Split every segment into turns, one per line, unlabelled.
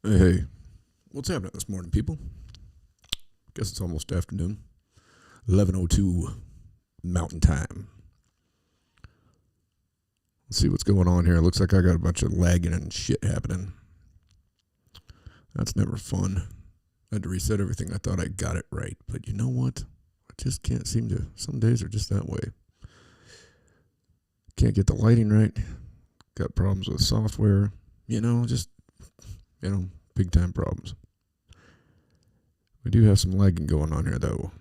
Hey, what's happening this morning, people? Guess it's almost afternoon. 11:02 Mountain Time. Let's see what's going on here. Looks like I got a bunch of lagging and shit happening. That's never fun. I had to reset everything. I thought I got it right, but you know what? I just can't seem to. Some days are just that way. Can't get the lighting right. Got problems with software. Big time problems. We do have some lagging going on here, though.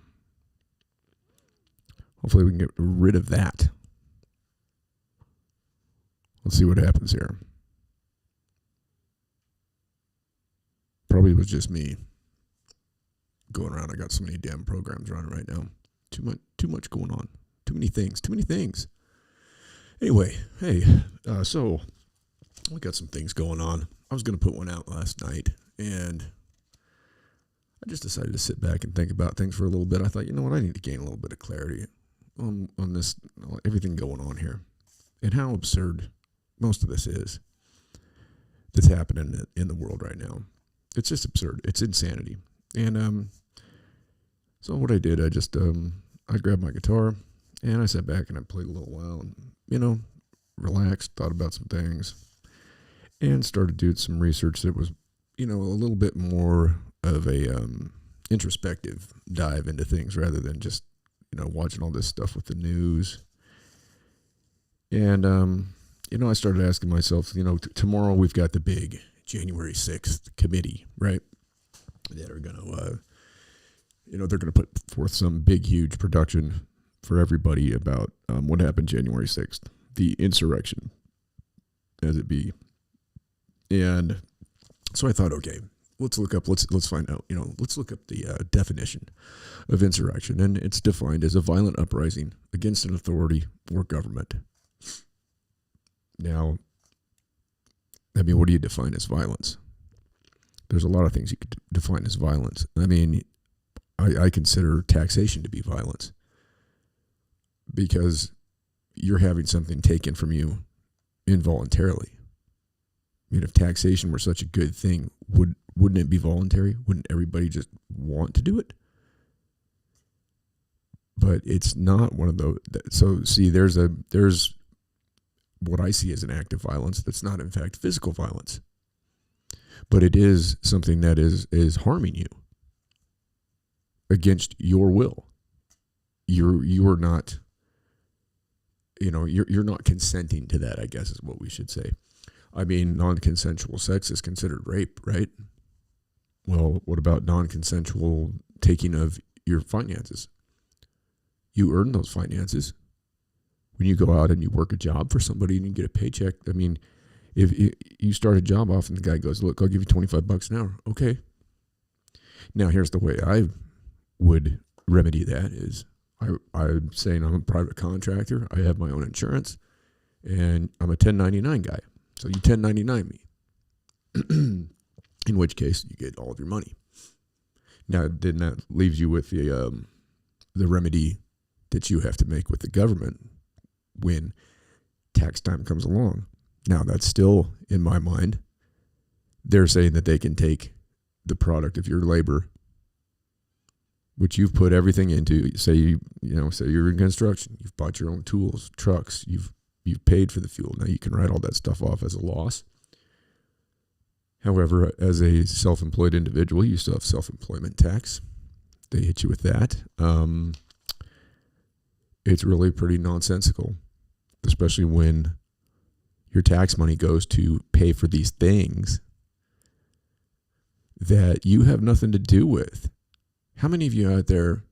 Hopefully we can get rid of that. Let's see what happens here. Probably was just me going around. I got so many damn programs running right now. Too much going on. Too many things. Anyway, hey, so we got some things going on. I was going to put one out last night, and I just decided to sit back and think about things for a little bit. I thought, you know what, I need to gain a little bit of clarity on this, everything going on here, and how absurd most of this is that's happening in the world right now. It's just absurd. It's insanity. And so what I did, I grabbed my guitar, and I sat back and I played a little while, and, relaxed, thought about some things, and started doing some research that was, a little bit more of a introspective dive into things rather than just, watching all this stuff with the news. And, I started asking myself, tomorrow we've got the big January 6th committee, right? That are going to, they're going to put forth some big, huge production for everybody about what happened January 6th, the insurrection, as it be. And so I thought, okay, let's find out, let's look up the definition of insurrection. And it's defined as a violent uprising against an authority or government. Now, what do you define as violence? There's a lot of things you could define as violence. I consider taxation to be violence because you're having something taken from you involuntarily. If taxation were such a good thing, wouldn't it be voluntary? Wouldn't everybody just want to do it? But it's not one of those. So see, there's what I see as an act of violence that's not in fact physical violence, but it is something that is harming you against your will. You're not, you're not consenting to that, I guess is what we should say. Non-consensual sex is considered rape, right? Well, what about non-consensual taking of your finances? You earn those finances. When you go out and you work a job for somebody and you get a paycheck, if you start a job off and the guy goes, look, I'll give you $25 an hour. Okay. Now, here's the way I would remedy that is I'm saying I'm a private contractor. I have my own insurance and I'm a 1099 guy. So you 1099 me, in which case you get all of your money. Now, then that leaves you with the remedy that you have to make with the government when tax time comes along. Now, that's still, in my mind, they're saying that they can take the product of your labor, which you've put everything into. Say you're in construction, you've bought your own tools, trucks, you've paid for the fuel. Now you can write all that stuff off as a loss. However, as a self-employed individual, you still have self-employment tax. They hit you with that. It's really pretty nonsensical, especially when your tax money goes to pay for these things that you have nothing to do with. How many of you out there,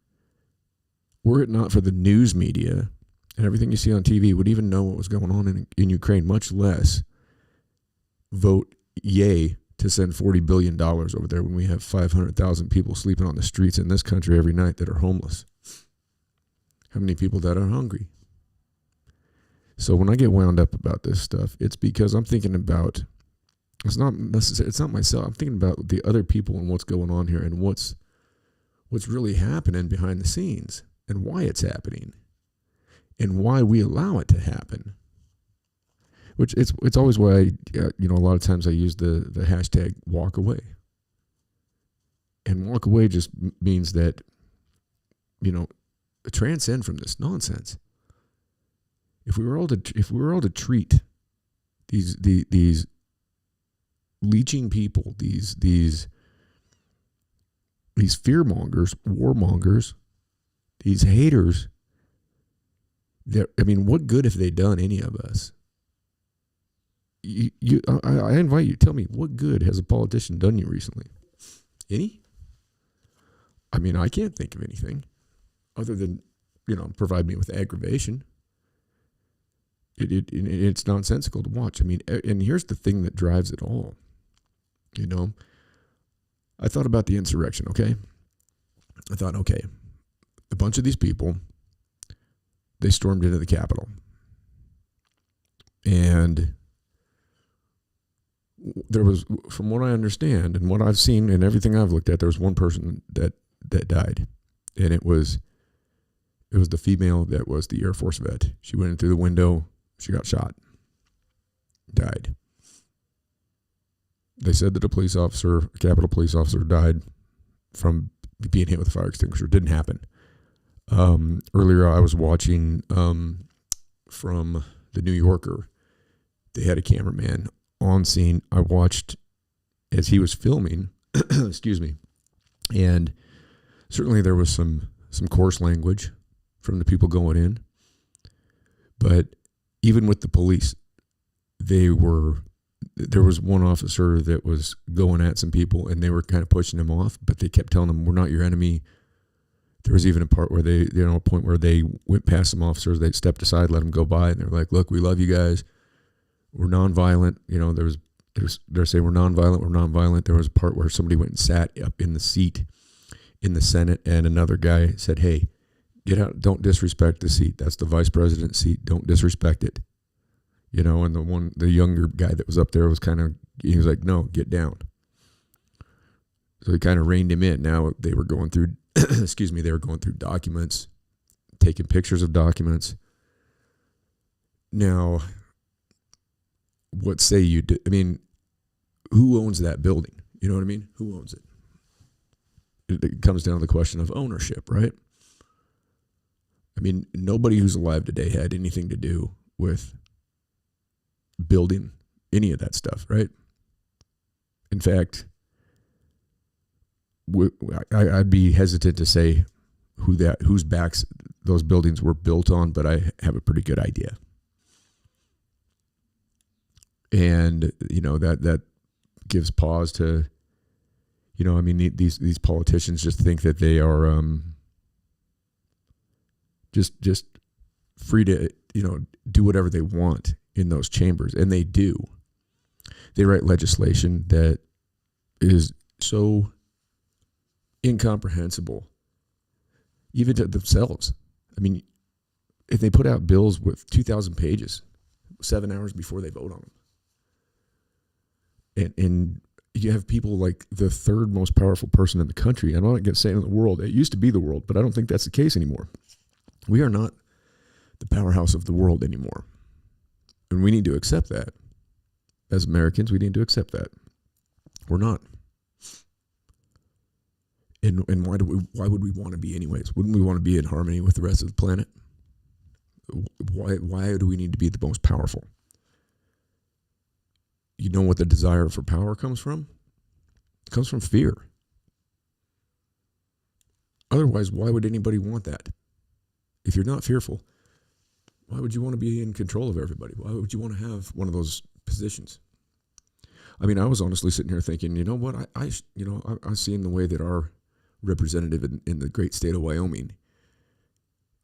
were it not for the news media and everything you see on TV, would even know what was going on in Ukraine, much less vote yay to send $40 billion over there when we have 500,000 people sleeping on the streets in this country every night that are homeless? How many people that are hungry? So when I get wound up about this stuff, it's because I'm thinking about, it's not myself. I'm thinking about the other people and what's going on here and what's really happening behind the scenes and why it's happening and why we allow it to happen. which it's always why a lot of times I use the hashtag walk away. And walk away just means that, transcend from this nonsense. If we were all to treat these leeching people, these fearmongers, warmongers, these haters, what good have they done any of us? I invite you, tell me, what good has a politician done you recently? Any? I can't think of anything other than, provide me with aggravation. It's nonsensical to watch. And here's the thing that drives it all. I thought about the insurrection, okay? I thought, okay, a bunch of these people, they stormed into the Capitol. And there was, from what I understand and what I've seen and everything I've looked at, there was one person that died. And it was the female that was the Air Force vet. She went in through the window. She got shot. Died. They said that a Capitol police officer died from being hit with a fire extinguisher. It didn't happen. Earlier I was watching from the New Yorker. They had a cameraman on scene. I watched as he was filming, excuse me, and certainly there was some coarse language from the people going in. But even with the police, there was one officer that was going at some people and they were kind of pushing him off, but they kept telling him, we're not your enemy. There was even a part where a point where they went past some officers, they stepped aside, let them go by, and they're like, look, we love you guys. We're nonviolent. They're saying we're nonviolent. There was a part where somebody went and sat up in the seat in the Senate, and another guy said, hey, get out, don't disrespect the seat. That's the vice president's seat. Don't disrespect it. And the younger guy that was up there he was like, no, get down. So he kind of reined him in. Now they were going through, they were going through documents, taking pictures of documents. Now, what say you do? Who owns that building? You know what I mean? Who owns it? It comes down to the question of ownership, right? Nobody who's alive today had anything to do with building any of that stuff, right? In fact, I'd be hesitant to say whose backs those buildings were built on, but I have a pretty good idea. And that gives pause to, these politicians just think that they are just free to do whatever they want in those chambers, and they do. They write legislation that is so incomprehensible, even to themselves. If they put out bills with 2,000 pages 7 hours before they vote on them, and you have people like the third most powerful person in the country, and I'm not going to say in the world. It used to be the world, but I don't think that's the case anymore. We are not the powerhouse of the world anymore. And we need to accept that. As Americans, we need to accept that. We're not. And why would we want to be anyways? Wouldn't we want to be in harmony with the rest of the planet? Why do we need to be the most powerful? You know what the desire for power comes from? It comes from fear. Otherwise, why would anybody want that? If you're not fearful, why would you want to be in control of everybody? Why would you want to have one of those positions? I was honestly sitting here thinking, you know what? I see in the way that our representative in the great state of Wyoming,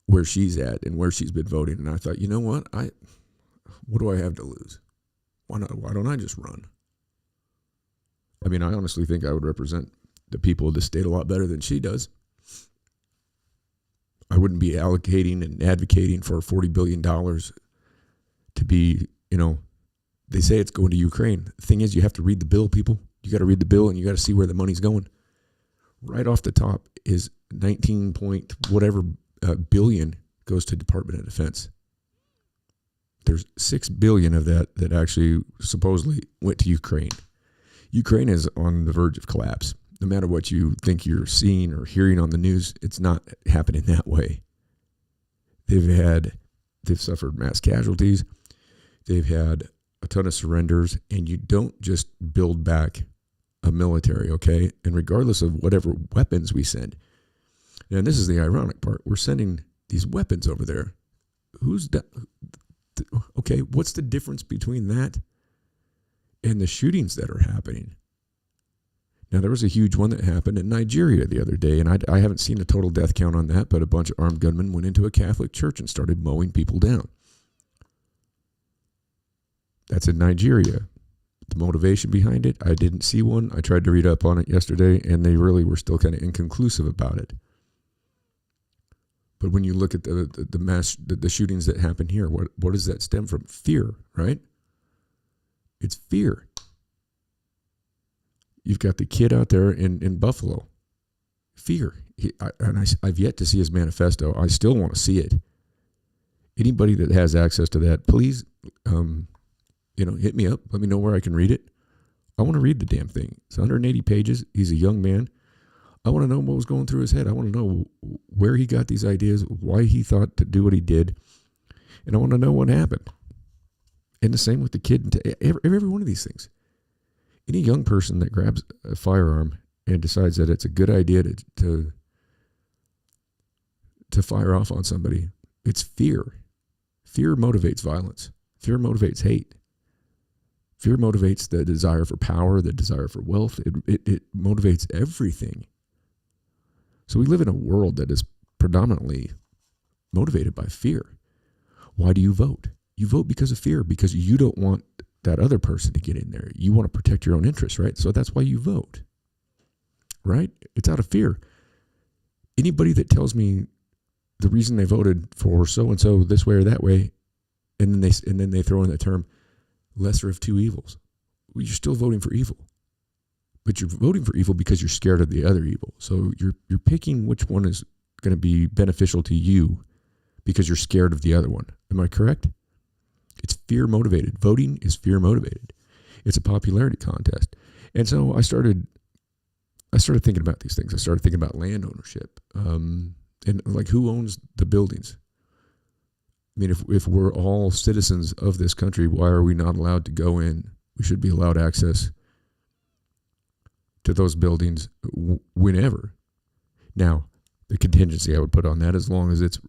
where she's at and where she's been voting, and I thought, you know what? What do I have to lose? Why don't I just run? I honestly think I would represent the people of the state a lot better than she does. I wouldn't be allocating and advocating for $40 billion to be, they say it's going to Ukraine. The thing is, you have to read the bill, people. You got to read the bill and you got to see where the money's going. Right off the top is 19 point whatever billion goes to Department of Defense. there's 6 billion of that actually supposedly went to Ukraine. Ukraine is on the verge of collapse. No matter what you think you're seeing or hearing on the news, it's not happening that way. They've suffered mass casualties. They've had a ton of surrenders, and you don't just build back a military, okay? And regardless of whatever weapons we send, and this is the ironic part, we're sending these weapons over there. Okay, what's the difference between that and the shootings that are happening? Now, there was a huge one that happened in Nigeria the other day, and I haven't seen a total death count on that, but a bunch of armed gunmen went into a Catholic church and started mowing people down. That's in Nigeria. The motivation behind it, I didn't see one. I tried to read up on it yesterday, and they really were still kind of inconclusive about it. But when you look at the shootings that happen here, what does that stem from? Fear, right? It's fear. You've got the kid out there in Buffalo. Fear. I've yet to see his manifesto. I still want to see it. Anybody that has access to that, please, hit me up. Let me know where I can read it. I want to read the damn thing. It's 180 pages. He's a young man. I want to know what was going through his head. I want to know where he got these ideas, why he thought to do what he did. And I want to know what happened. And the same with the kid. Every one of these things. Any young person that grabs a firearm and decides that it's a good idea to fire off on somebody, it's fear. Fear motivates violence. Fear motivates hate. Fear motivates the desire for power, the desire for wealth. It motivates everything. So we live in a world that is predominantly motivated by fear. Why do you vote? You vote because of fear, because you don't want that other person to get in there. You want to protect your own interests, right? So that's why you vote, right? It's out of fear. Anybody that tells me the reason they voted for so-and-so this way or that way, and then they throw in the term lesser of two evils. Well, you're still voting for evil. But you're voting for evil because you're scared of the other evil. So you're picking which one is going to be beneficial to you because you're scared of the other one. Am I correct? It's fear motivated. Voting is fear motivated. It's a popularity contest. And so I started thinking about these things. I started thinking about land ownership. And like, who owns the buildings? I mean, if we're all citizens of this country, why are we not allowed to go in? We should be allowed access to those buildings whenever. Now, the contingency I would put on that, as long as it's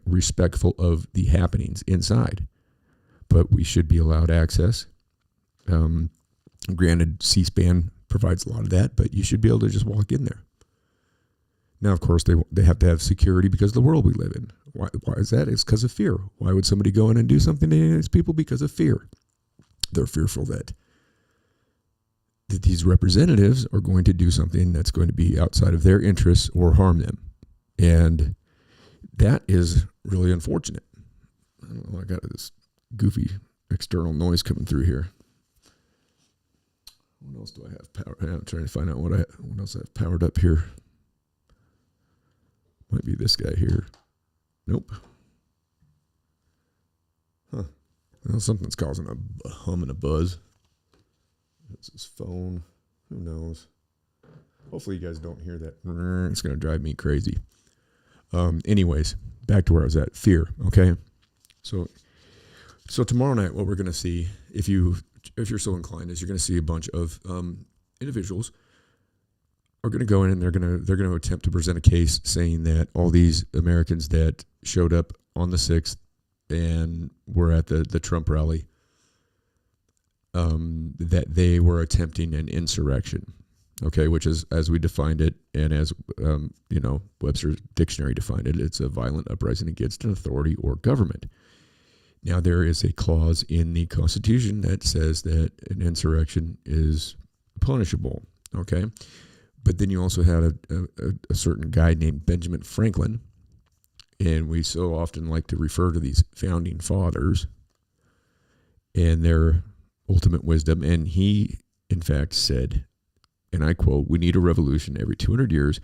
respectful of the happenings inside. But we should be allowed access. Granted, C-SPAN provides a lot of that, but you should be able to just walk in there. Now, of course, they have to have security because of the world we live in. Why is that? It's because of fear. Why would somebody go in and do something to these people? Because of fear. They're fearful that these representatives are going to do something that's going to be outside of their interests or harm them. And that is really unfortunate. I don't know, I got this goofy external noise coming through here. What else do I have power? I'm trying to find out what else I have powered up here. Might be this guy here. Nope. Huh. Well, something's causing a hum and a buzz. It's his phone. Who knows? Hopefully you guys don't hear that. It's going to drive me crazy. Anyways, back to where I was at. Fear, okay? So tomorrow night, what we're going to see, if you're so inclined, is you're going to see a bunch of individuals are going to go in and they're going to attempt to present a case saying that all these Americans that showed up on the 6th and were at the Trump rally, that they were attempting an insurrection, okay, which is, as we defined it, and as Webster's dictionary defined it, it's a violent uprising against an authority or government. Now, there is a clause in the Constitution that says that an insurrection is punishable, okay? But then you also had a certain guy named Benjamin Franklin, and we so often like to refer to these founding fathers and their ultimate wisdom. And he, in fact, said, and I quote, "We need a revolution every 200 years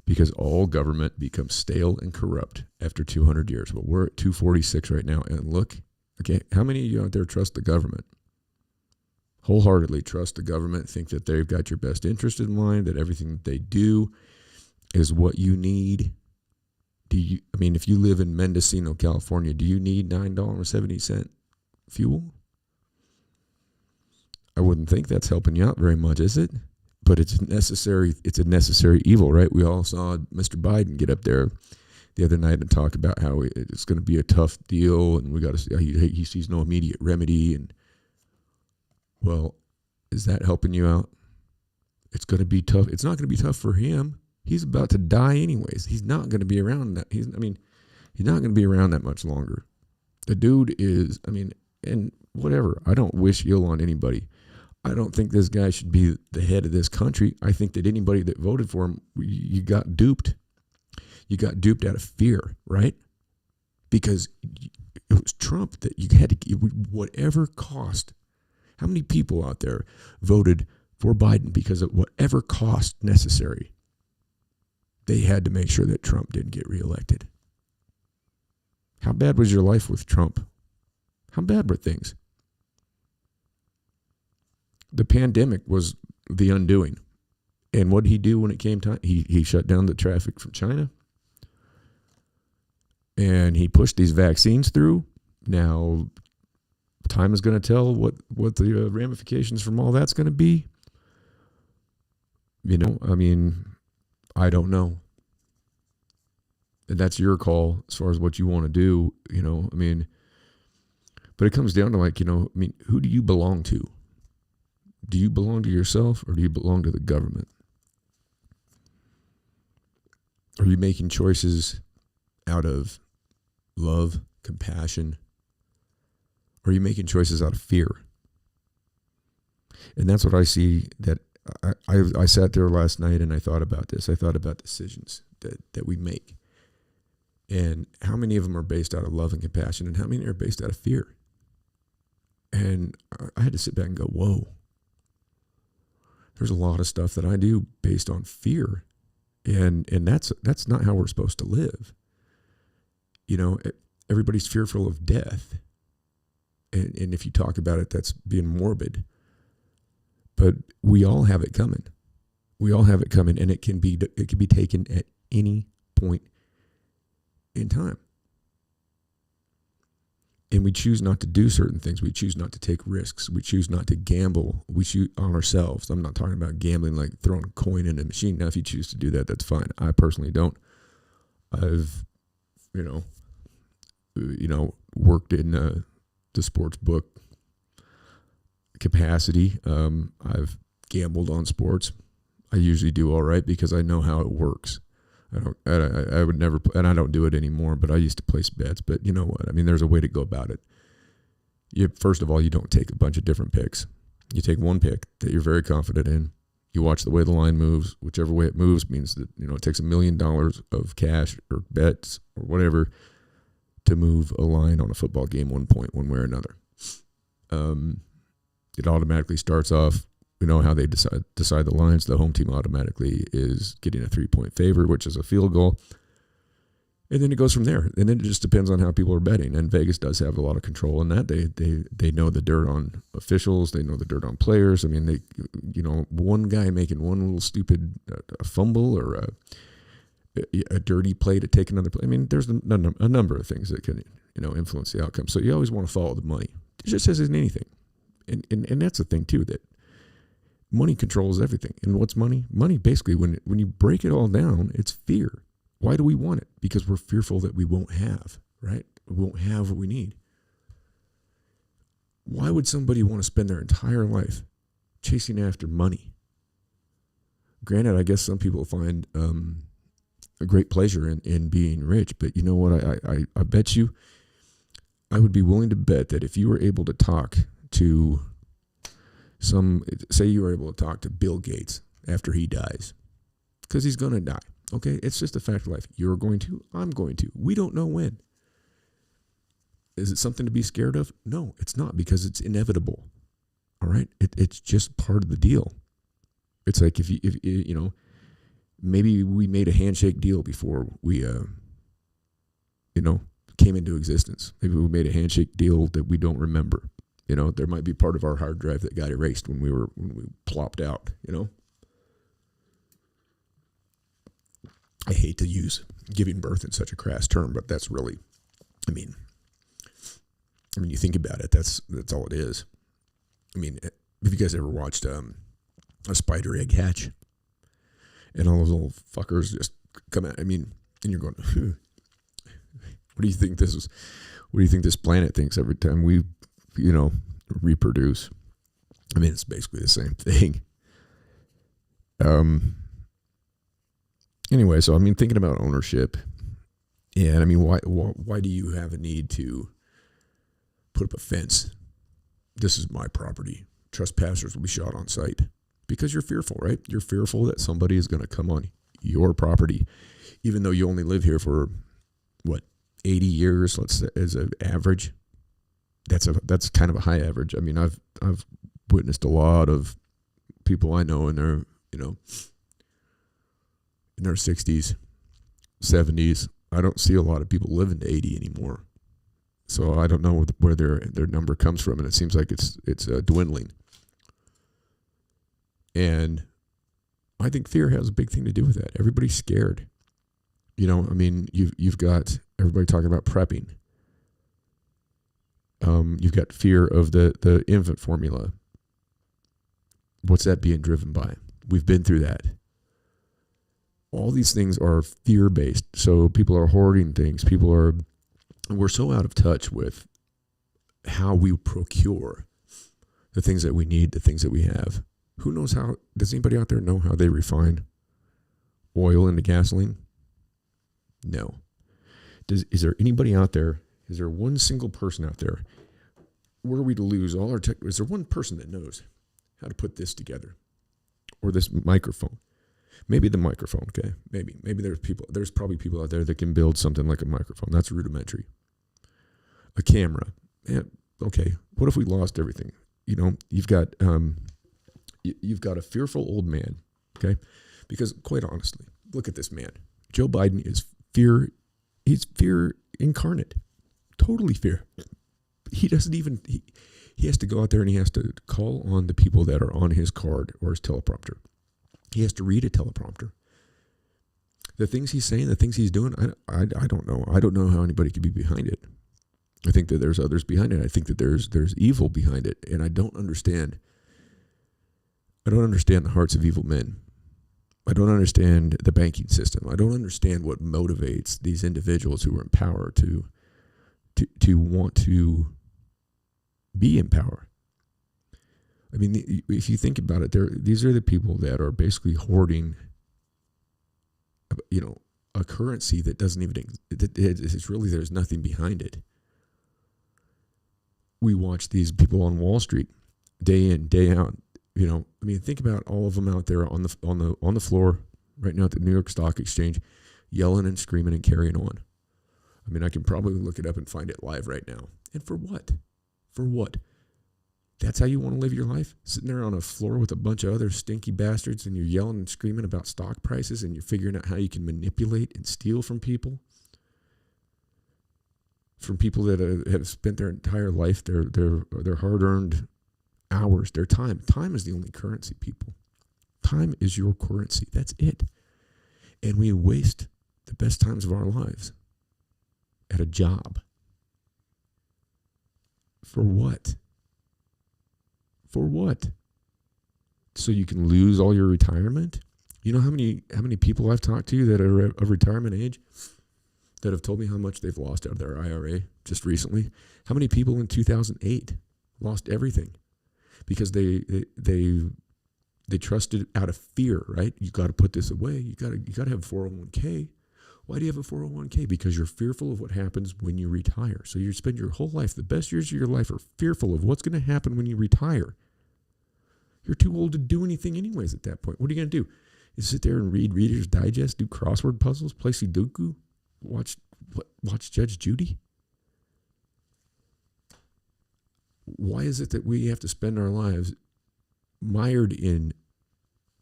because all government becomes stale and corrupt after 200 years." Well, we're at 246 right now, and look Okay, how many of you out there trust the government? Wholeheartedly trust the government, think that they've got your best interest in mind, that everything that they do is what you need. If you live in Mendocino, California, do you need $9.70 fuel? I wouldn't think that's helping you out very much, is it? But it's a necessary evil, right? We all saw Mr. Biden get up there the other night and talk about how it's going to be a tough deal, and we got to. He sees no immediate remedy, and well, is that helping you out? It's going to be tough. It's not going to be tough for him. He's about to die anyways. He's not going to be around that. He's not going to be around that much longer. The dude is. And whatever. I don't wish ill on anybody. I don't think this guy should be the head of this country. I think that anybody that voted for him, you got duped. You got duped out of fear, right? Because it was Trump that you had to give whatever cost. How many people out there voted for Biden because of whatever cost necessary? They had to make sure that Trump didn't get reelected. How bad was your life with Trump? How bad were things? The pandemic was the undoing. And what did he do when it came time? He shut down the traffic from China. And he pushed these vaccines through. Now, time is going to tell what the ramifications from all that's going to be. I don't know. And that's your call as far as what you want to do, But it comes down to who do you belong to? Do you belong to yourself or do you belong to the government? Are you making choices out of love, compassion? Or are you making choices out of fear? And that's what I see that I sat there last night and I thought about this. I thought about decisions that we make. And how many of them are based out of love and compassion and how many are based out of fear? And I had to sit back and go, whoa. There's a lot of stuff that I do based on fear. And that's not how we're supposed to live. Everybody's fearful of death. And if you talk about it, that's being morbid. But we all have it coming. We all have it coming, and it can be taken at any point in time. And we choose not to do certain things. We choose not to take risks. We choose not to gamble. We choose on ourselves. I'm not talking about gambling like throwing a coin in a machine. Now, if you choose to do that, that's fine. I personally don't. I've, worked in the sports book capacity. I've gambled on sports. I usually do all right because I know how it works. I would never, and I don't do it anymore, but I used to place bets. But you know what? There's a way to go about it. First of all, you don't take a bunch of different picks. You take one pick that you're very confident in. You watch the way the line moves. Whichever way it moves means that, it takes $1 million of cash or bets or whatever to move a line on a football game 1 point, one way or another. It automatically starts off. We know how they decide the lines. The home team automatically is getting a 3-point favor, which is a field goal. And then it goes from there. And then it just depends on how people are betting. And Vegas does have a lot of control in that. They know the dirt on officials. They know the dirt on players. One guy making one little stupid fumble or a dirty play to take another play. There's a number of things that can influence the outcome. So you always want to follow the money. It just isn't anything. And that's the thing too, that money controls everything. And what's money? Money, basically, when you break it all down, it's fear. Why do we want it? Because we're fearful that we won't have, right? We won't have what we need. Why would somebody want to spend their entire life chasing after money? Granted, I guess some people find a great pleasure in being rich, but you know what? I bet you, I would be willing to bet that if you were able to talk to say you were able to talk to Bill Gates after he dies, because he's going to die. Okay, it's just a fact of life. You're going to, I'm going to. We don't know when. Is it something to be scared of? No, it's not, because it's inevitable. All right, it's just part of the deal. It's like if maybe we made a handshake deal before we came into existence. Maybe we made a handshake deal that we don't remember. There might be part of our hard drive that got erased when we plopped out. I hate to use giving birth in such a crass term, but that's really, I mean, you think about it, that's all it is. I mean, have you guys ever watched a spider egg hatch? And all those little fuckers just come out. I mean, and you're going, what do you think this is? What do you think this planet thinks every time we, reproduce? I mean, it's basically the same thing. Anyway, so thinking about ownership, and why do you have a need to put up a fence? This is my property. Trespassers will be shot on sight. Because you're fearful, right? You're fearful that somebody is going to come on your property, even though you only live here for 80 years, let's say, as an average. That's kind of a high average. I mean, I've witnessed a lot of people I know in their in their 60s, 70s. I don't see a lot of people living to 80 anymore. So I don't know where their number comes from, and it seems like it's dwindling. And I think fear has a big thing to do with that. Everybody's scared. You've got everybody talking about prepping. You've got fear of the infant formula. What's that being driven by? We've been through that. All these things are fear-based. So people are hoarding things. We're so out of touch with how we procure the things that we need, the things that we have. Who knows how? Does anybody out there know how they refine oil into gasoline? No. Is there anybody out there? Is there one single person out there? Were we to lose all our tech? Is there one person that knows how to put this together, or this microphone? Maybe the microphone. Okay, maybe there's probably people out there that can build something like a microphone. That's rudimentary. A camera. Yeah, okay. What if we lost everything? You've got a fearful old man. Okay, because quite honestly, look at this man. Joe Biden is fear. He's fear incarnate. Totally fear. He doesn't even. He has to go out there and he has to call on the people that are on his card or his teleprompter. He has to read a teleprompter. The things he's saying, the things he's doing, I don't know. I don't know how anybody could be behind it. I think that there's others behind it. I think that there's evil behind it, and I don't understand. I don't understand the hearts of evil men. I don't understand the banking system. I don't understand what motivates these individuals who are in power to want to be in power. I mean, if you think about it, these are the people that are basically hoarding, a currency that doesn't even, it's really, there's nothing behind it. We watch these people on Wall Street day in, day out. Think about all of them out there on the floor right now at the New York Stock Exchange, yelling and screaming and carrying on. I can probably look it up and find it live right now. And for what? For what? That's how you want to live your life? Sitting there on a floor with a bunch of other stinky bastards and you're yelling and screaming about stock prices and you're figuring out how you can manipulate and steal from people? From people that have spent their entire life, their hard-earned hours, their time. Time is the only currency, people. Time is your currency. That's it. And we waste the best times of our lives at a job. For what? For what? So you can lose all your retirement? You know how many people I've talked to that are of retirement age that have told me how much they've lost out of their IRA just recently? How many people in 2008 lost everything because they trusted out of fear, right? You got to put this away. You got to have a 401k. Why do you have a 401k? Because you're fearful of what happens when you retire. So you spend your whole life, the best years of your life are fearful of what's going to happen when you retire. You're too old to do anything anyways at that point. What are you going to do? You sit there and read Reader's Digest, do crossword puzzles, play Sudoku, watch Judge Judy? Why is it that we have to spend our lives mired in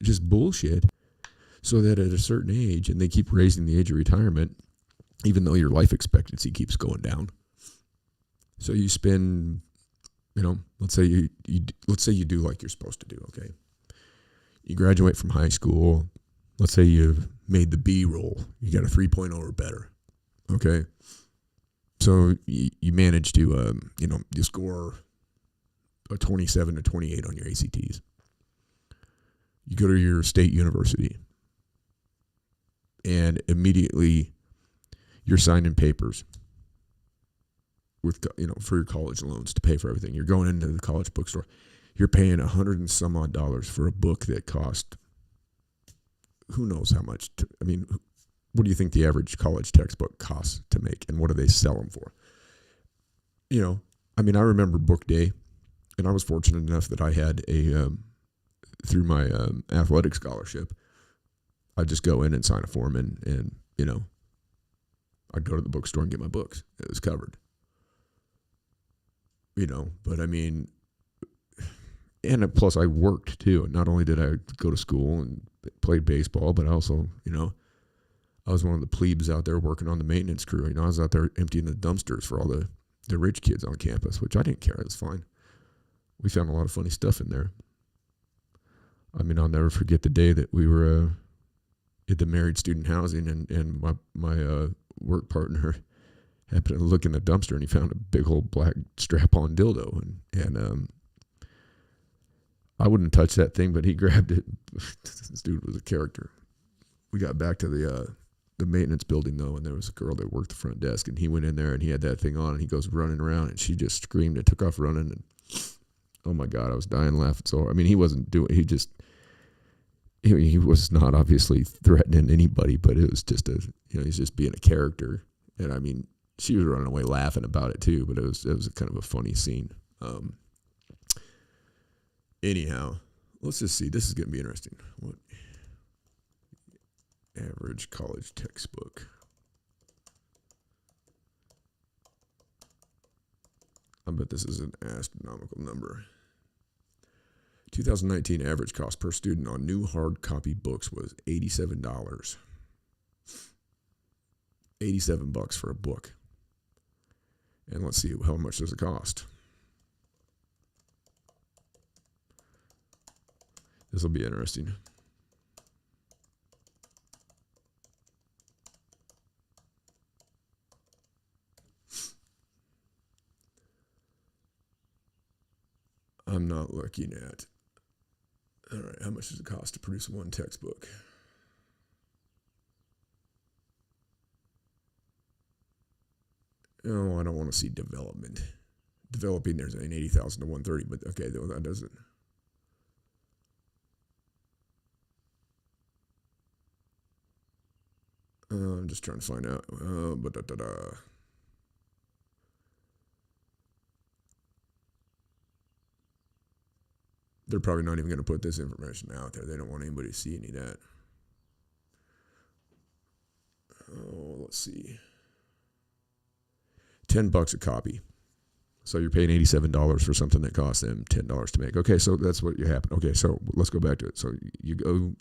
just bullshit so that at a certain age, and they keep raising the age of retirement, even though your life expectancy keeps going down. So you spend, let's say you do like you're supposed to do, okay? You graduate from high school. Let's say you made the B roll. You got a 3.0 or better, okay? So you manage to, you score a 27 to 28 on your ACTs. You go to your state university, and immediately you're signing papers with, for your college loans to pay for everything. You're going into the college bookstore. You're paying $100 and some odd for a book that cost who knows how much. What do you think the average college textbook costs to make, and what do they sell them for? I remember book day, and I was fortunate enough that I had through my athletic scholarship, I'd just go in and sign a form, and I'd go to the bookstore and get my books. It was covered. But and plus I worked too. Not only did I go to school and played baseball, but I also, I was one of the plebes out there working on the maintenance crew. I was out there emptying the dumpsters for all the rich kids on campus, which I didn't care. It was fine. We found a lot of funny stuff in there. I'll never forget the day that we were at the married student housing, and my work partner happened to look in the dumpster, and he found a big old black strap-on dildo, and I wouldn't touch that thing, but he grabbed it. This dude was a character. We got back to the maintenance building, though, and there was a girl that worked the front desk, and he went in there, and he had that thing on, and he goes running around, and she just screamed and took off running, and oh my God, I was dying laughing. So, he wasn't doing, he was not obviously threatening anybody, but it was just he's just being a character. And she was running away laughing about it too, but it was kind of a funny scene. Anyhow, let's just see. This is going to be interesting. What average college textbook? I bet this is an astronomical number. 2019 average cost per student on new hard copy books was $87. $87 for a book. And let's see, how much does it cost? This will be interesting. I'm not looking at. All right, how much does it cost to produce one textbook? Oh, I don't want to see development. Developing, there's an 80,000 to 130, but okay, that doesn't. I'm just trying to find out. They're probably not even going to put this information out there. They don't want anybody to see any of that. Oh, let's see. $10 a copy. So you're paying $87 for something that costs them $10 to make. Okay, so that's what you happen. Okay, so let's go back to it. So you do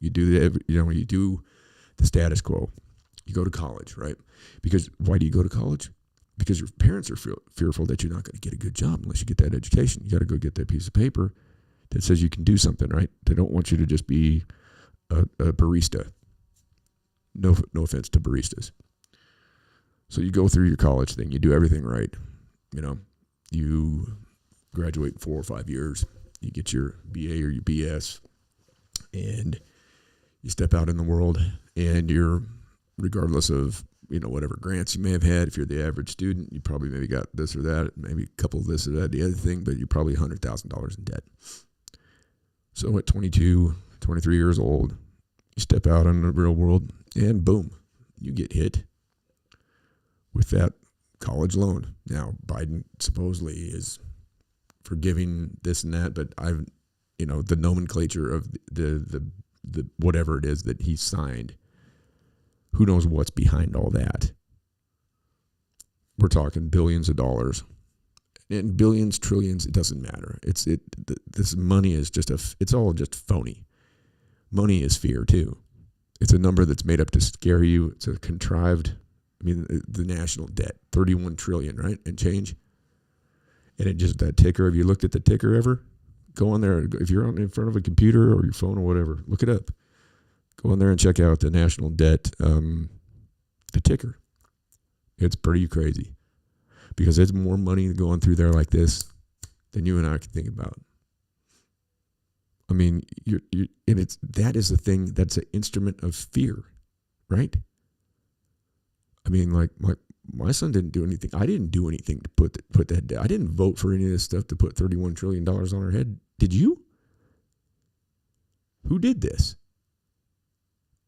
the status quo. You go to college, right? Because why do you go to college? Because your parents are fearful that you're not going to get a good job unless you get that education. You got to go get that piece of paper that says you can do something, right? They don't want you to just be a barista. No offense to baristas. So you go through your college thing. You do everything right. You graduate in 4 or 5 years. You get your BA or your BS, and you step out in the world, and you're, regardless of whatever grants you may have had, if you're the average student, you probably maybe got this or that, maybe a couple of this or that, the other thing, but you're probably $100,000 in debt. So at 22, 23 years old, you step out in the real world, and boom, you get hit with that college loan. Now, Biden supposedly is forgiving this and that, but the nomenclature of the whatever it is that he signed, who knows what's behind all that. We're talking billions of dollars. And billions, trillions, it doesn't matter. This money is it's all just phony. Money is fear too. It's a number that's made up to scare you. It's a contrived I mean, the national debt, 31 trillion, right? And change. And it just, that ticker, have you looked at the ticker ever? Go on there. If you're in front of a computer or your phone or whatever, look it up. Go on there and check out the national debt, the ticker. It's pretty crazy because it's more money going through there like this than you and I can think about. I mean, and that is the thing, that's an instrument of fear, right? I mean, like my son didn't do anything. I didn't do anything to put that. I didn't vote for any of this stuff to put $31 trillion on our head. Did you? Who did this?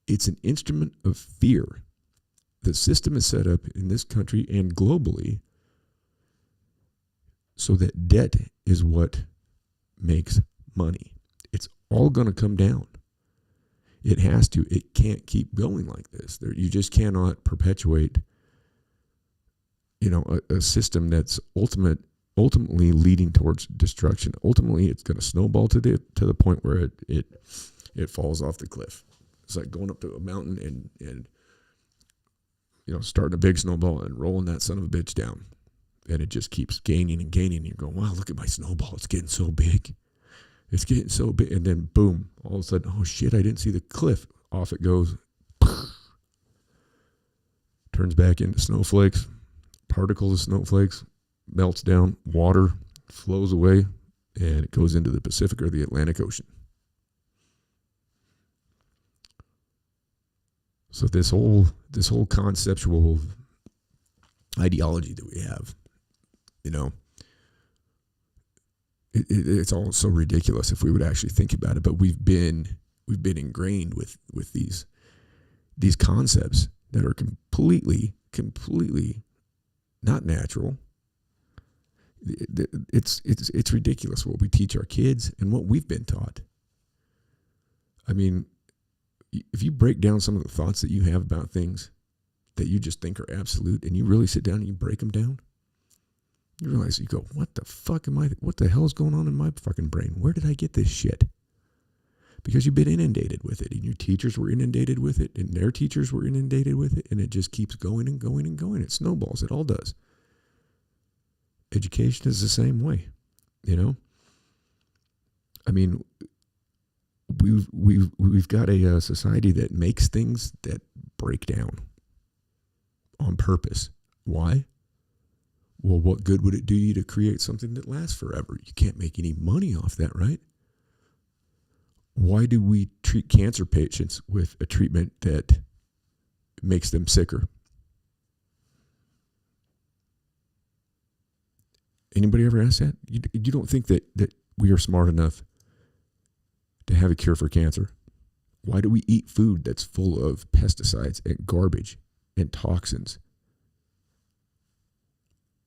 It's an instrument of fear. The system is set up in this country and globally so that debt is what makes money. It's all going to come down. It has to. It can't keep going like this. You just cannot perpetuate, a system that's ultimately leading towards destruction. Ultimately, it's going to snowball to the point where it falls off the cliff. It's like going up to a mountain and starting a big snowball and rolling that son of a bitch down. And it just keeps gaining and gaining. And you're going, wow, look at my snowball. It's getting so big. It's getting so big. And then boom, all of a sudden, oh shit, I didn't see the cliff. Off it goes. Turns back into snowflakes. Particles of snowflakes. Melts down. Water flows away. And it goes into the Pacific or the Atlantic Ocean. So this whole conceptual ideology that we have, it's all so ridiculous if we would actually think about it. But we've been ingrained with these concepts that are completely not natural. It's ridiculous what we teach our kids and what we've been taught. I mean, if you break down some of the thoughts that you have about things that you just think are absolute, and you really sit down and you break them down, you realize, you go, what the hell is going on in my fucking brain? Where did I get this shit? Because you've been inundated with it, and your teachers were inundated with it, and their teachers were inundated with it, and it just keeps going and going and going. It snowballs. It all does. Education is the same way, I mean, we've got a society that makes things that break down on purpose. Why? Well, what good would it do you to create something that lasts forever? You can't make any money off that, right? Why do we treat cancer patients with a treatment that makes them sicker? Anybody ever ask that? You don't think that we are smart enough to have a cure for cancer? Why do we eat food that's full of pesticides and garbage and toxins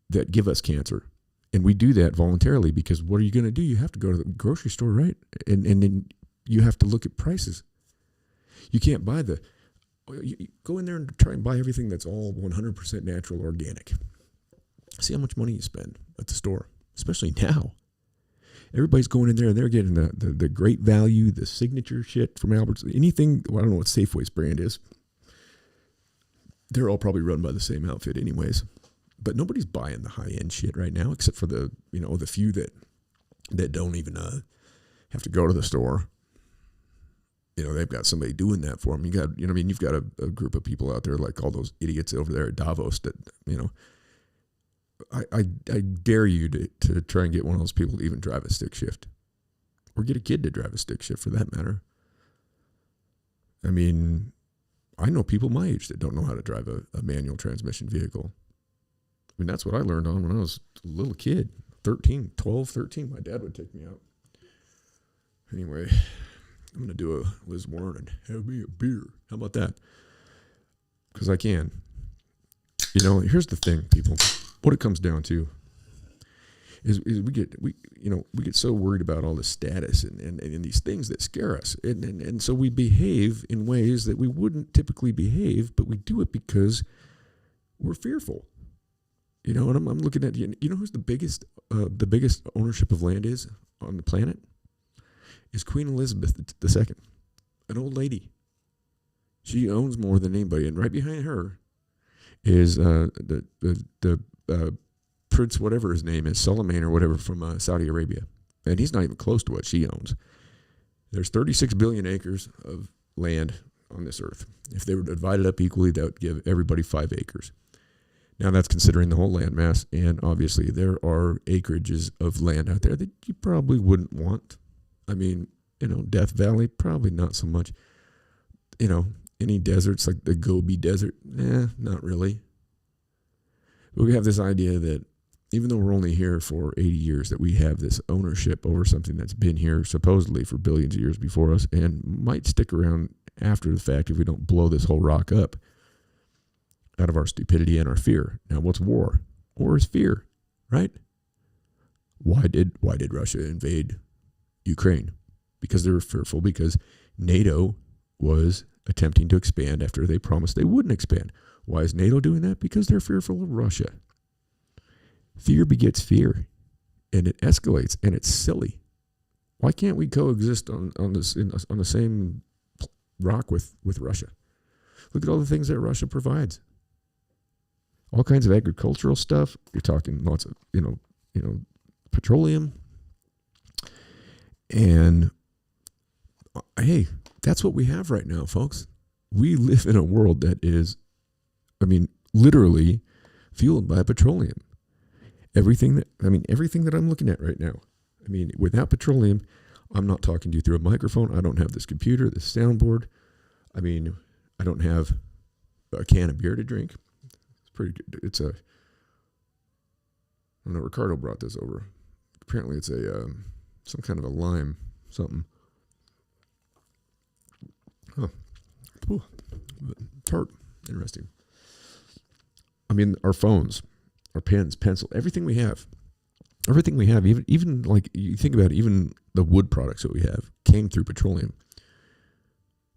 that give us cancer? And we do that voluntarily because what are you going to do? You have to go to the grocery store, right? And then you have to look at prices. You can't buy you go in there and try and buy everything that's all 100% natural, organic. See how much money you spend at the store, especially now. Everybody's going in there and they're getting the great value, the signature shit from Albert's. Anything, I don't know what Safeway's brand is. They're all probably run by the same outfit anyways. But nobody's buying the high-end shit right now, except for the few that don't even have to go to the store. They've got somebody doing that for them. You've got a group of people out there like all those idiots over there at Davos that, I dare you to try and get one of those people to even drive a stick shift. Or get a kid to drive a stick shift for that matter. I mean, I know people my age that don't know how to drive a manual transmission vehicle. I mean, that's what I learned on when I was a little kid. 12, 13, my dad would take me out. Anyway, I'm going to do a Liz Warren and have me a beer. How about that? Because I can. Here's the thing, people. What it comes down to is we get so worried about all the status and these things that scare us. And so we behave in ways that we wouldn't typically behave, but we do it because we're fearful. And I'm looking at, who's the biggest ownership of land is on the planet? Is Queen Elizabeth II, an old lady. She owns more than anybody. And right behind her is the Prince, whatever his name is, Suleiman or whatever, from Saudi Arabia. And he's not even close to what she owns. There's 36 billion acres of land on this earth. If they were divided up equally, that would give everybody 5 acres. Now, that's considering the whole land mass, and obviously there are acreages of land out there that you probably wouldn't want. I mean, Death Valley, probably not so much. Any deserts like the Gobi Desert, not really. But we have this idea that even though we're only here for 80 years, that we have this ownership over something that's been here supposedly for billions of years before us and might stick around after the fact if we don't blow this whole rock up out of our stupidity and our fear. Now, what's war? War is fear, right? Why did Russia invade Ukraine? Because they were fearful, because NATO was attempting to expand after they promised they wouldn't expand. Why is NATO doing that? Because they're fearful of Russia. Fear begets fear, and it escalates, and it's silly. Why can't we coexist on the same rock with Russia? Look at all the things that Russia provides. All kinds of agricultural stuff. You're talking lots of petroleum, and hey, that's what we have right now, folks. We live in a world that is, literally fueled by petroleum. Everything that I'm looking at right now, without petroleum, I'm not talking to you through a microphone. I don't have this computer, this soundboard. I don't have a can of beer to drink. It's pretty good. I don't know, Ricardo brought this over. Apparently it's some kind of a lime something. Huh. Ooh. Tart. Interesting. Our phones, our pens, pencil, everything we have, even like you think about it, even the wood products that we have came through petroleum.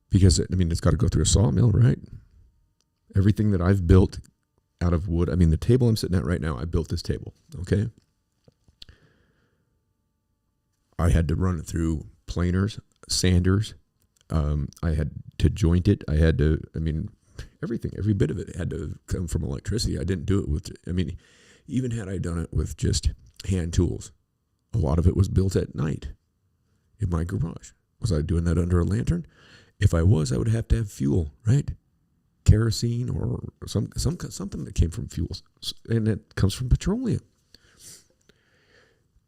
Because, it's got to go through a sawmill, right? Everything that I've built out of wood, the table I'm sitting at right now, I built this table, okay? I had to run it through planers, sanders. I had to joint it. I had to, everything, every bit of it had to come from electricity. I didn't do it with, even had I done it with just hand tools, a lot of it was built at night in my garage. Was I doing that under a lantern? If I was, I would have to have fuel, right? Kerosene or something that came from fuels, and it comes from petroleum.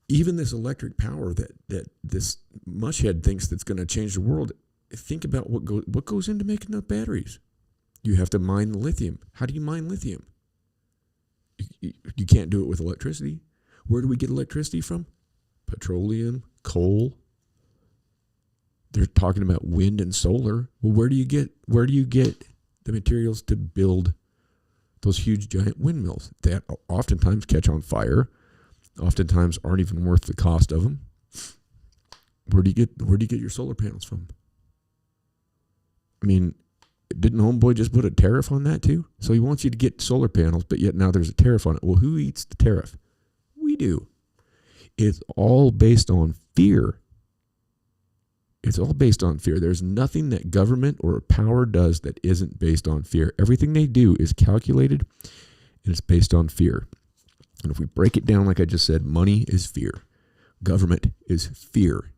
Even this electric power that this mushhead thinks that's going to change the world. Think about what goes into making the batteries. You have to mine the lithium. How do you mine lithium? You can't do it with electricity. Where do we get electricity from? Petroleum, coal. They're talking about wind and solar. Well, where do you get the materials to build those huge giant windmills that oftentimes catch on fire, oftentimes aren't even worth the cost of them? Where do you get your solar panels from? Didn't Homeboy just put a tariff on that too? So he wants you to get solar panels, but yet now there's a tariff on it. Well, who eats the tariff? We do. It's all based on fear. It's all based on fear. There's nothing that government or power does that isn't based on fear. Everything they do is calculated, and it's based on fear. And if we break it down, like I just said, money is fear. Government is fear.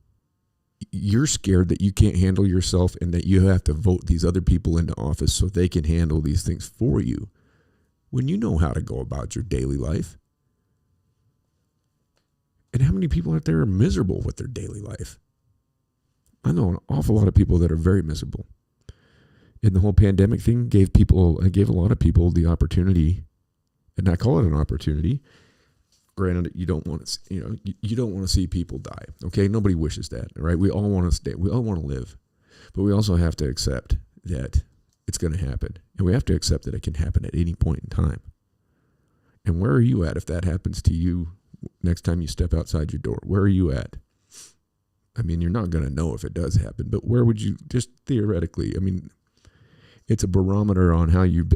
You're scared that you can't handle yourself and that you have to vote these other people into office so they can handle these things for you, when you know how to go about your daily life. And how many people out there are miserable with their daily life? I know an awful lot of people that are very miserable. And the whole pandemic thing gave a lot of people the opportunity, and I call it an opportunity. Granted, you don't want to see people die. Okay, nobody wishes that, right? We all want to stay. We all want to live, but we also have to accept that it's going to happen, and we have to accept that it can happen at any point in time. And where are you at if that happens to you next time you step outside your door? Where are you at? You're not going to know if it does happen, but where would you, just theoretically? It's a barometer on how you've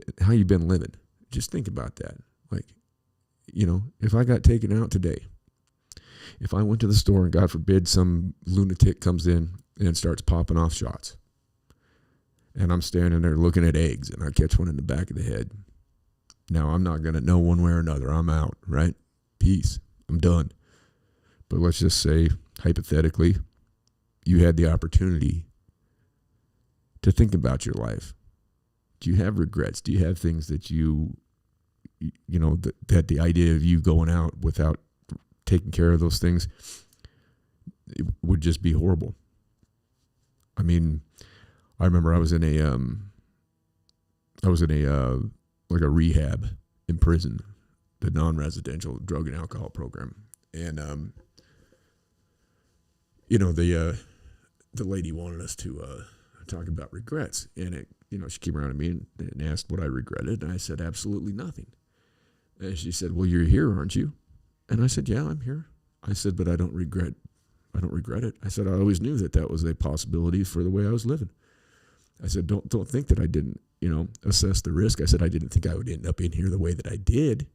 been living. Just think about that. If I got taken out today, if I went to the store and God forbid some lunatic comes in and starts popping off shots, and I'm standing there looking at eggs and I catch one in the back of the head, Now, I'm not going to know one way or another. I'm out, right? Peace. I'm done. But let's just say, hypothetically, you had the opportunity to think about your life. Do you have regrets? Do you have things that that the idea of you going out without taking care of those things, it would just be horrible. I mean, I remember I was in a like a rehab in prison, the non-residential drug and alcohol program. And, the lady wanted us to talk about regrets. And, she came around to me and asked what I regretted. And I said, absolutely nothing. And she said, well, you're here, aren't you? And I said, yeah, I'm here. I said, but I don't regret it. I said, I always knew that was a possibility for the way I was living. I said, don't think that I didn't, assess the risk. I said, I didn't think I would end up in here the way that I did.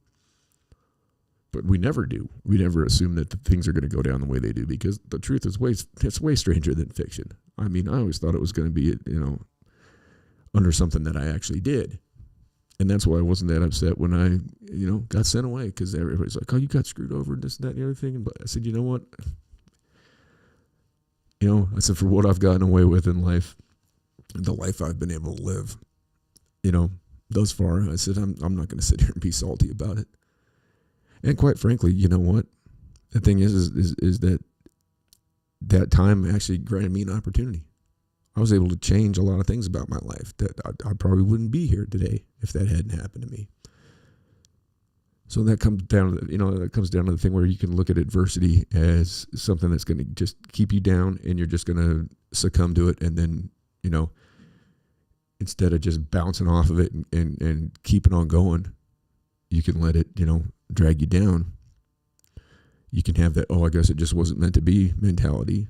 But we never do. We never assume that the things are going to go down the way they do, because the truth is it's way stranger than fiction. I mean, I always thought it was going to be, under something that I actually did. And that's why I wasn't that upset when I, got sent away, because everybody's like, oh, you got screwed over and this and that and the other thing. But I said, you know what? I said, for what I've gotten away with in life, the life I've been able to live, thus far, I said, I'm not going to sit here and be salty about it. And quite frankly, you know what? The thing is that time actually granted me an opportunity. I was able to change a lot of things about my life that I probably wouldn't be here today if that hadn't happened to me. So that comes down to the thing where you can look at adversity as something that's going to just keep you down, and you're just going to succumb to it. And then, instead of just bouncing off of it and keeping on going, you can let it, drag you down. You can have that, oh, I guess it just wasn't meant to be mentality.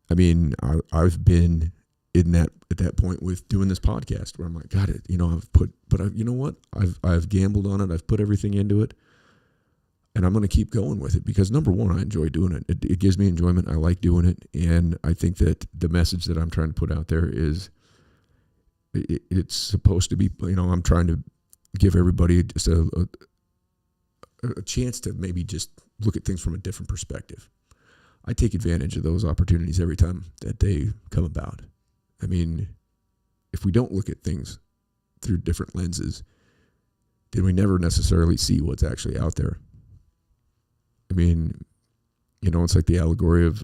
I mean, I've been at that point with doing this podcast where I'm like, God, you know what? I've gambled on it. I've put everything into it, and I'm going to keep going with it because, number one, I enjoy doing it. It gives me enjoyment. I like doing it. And I think that the message that I'm trying to put out there is it's supposed to be, I'm trying to give everybody just a chance to maybe just look at things from a different perspective. I take advantage of those opportunities every time that they come about. I mean, if we don't look at things through different lenses, then we never necessarily see what's actually out there. I mean, it's like the allegory of,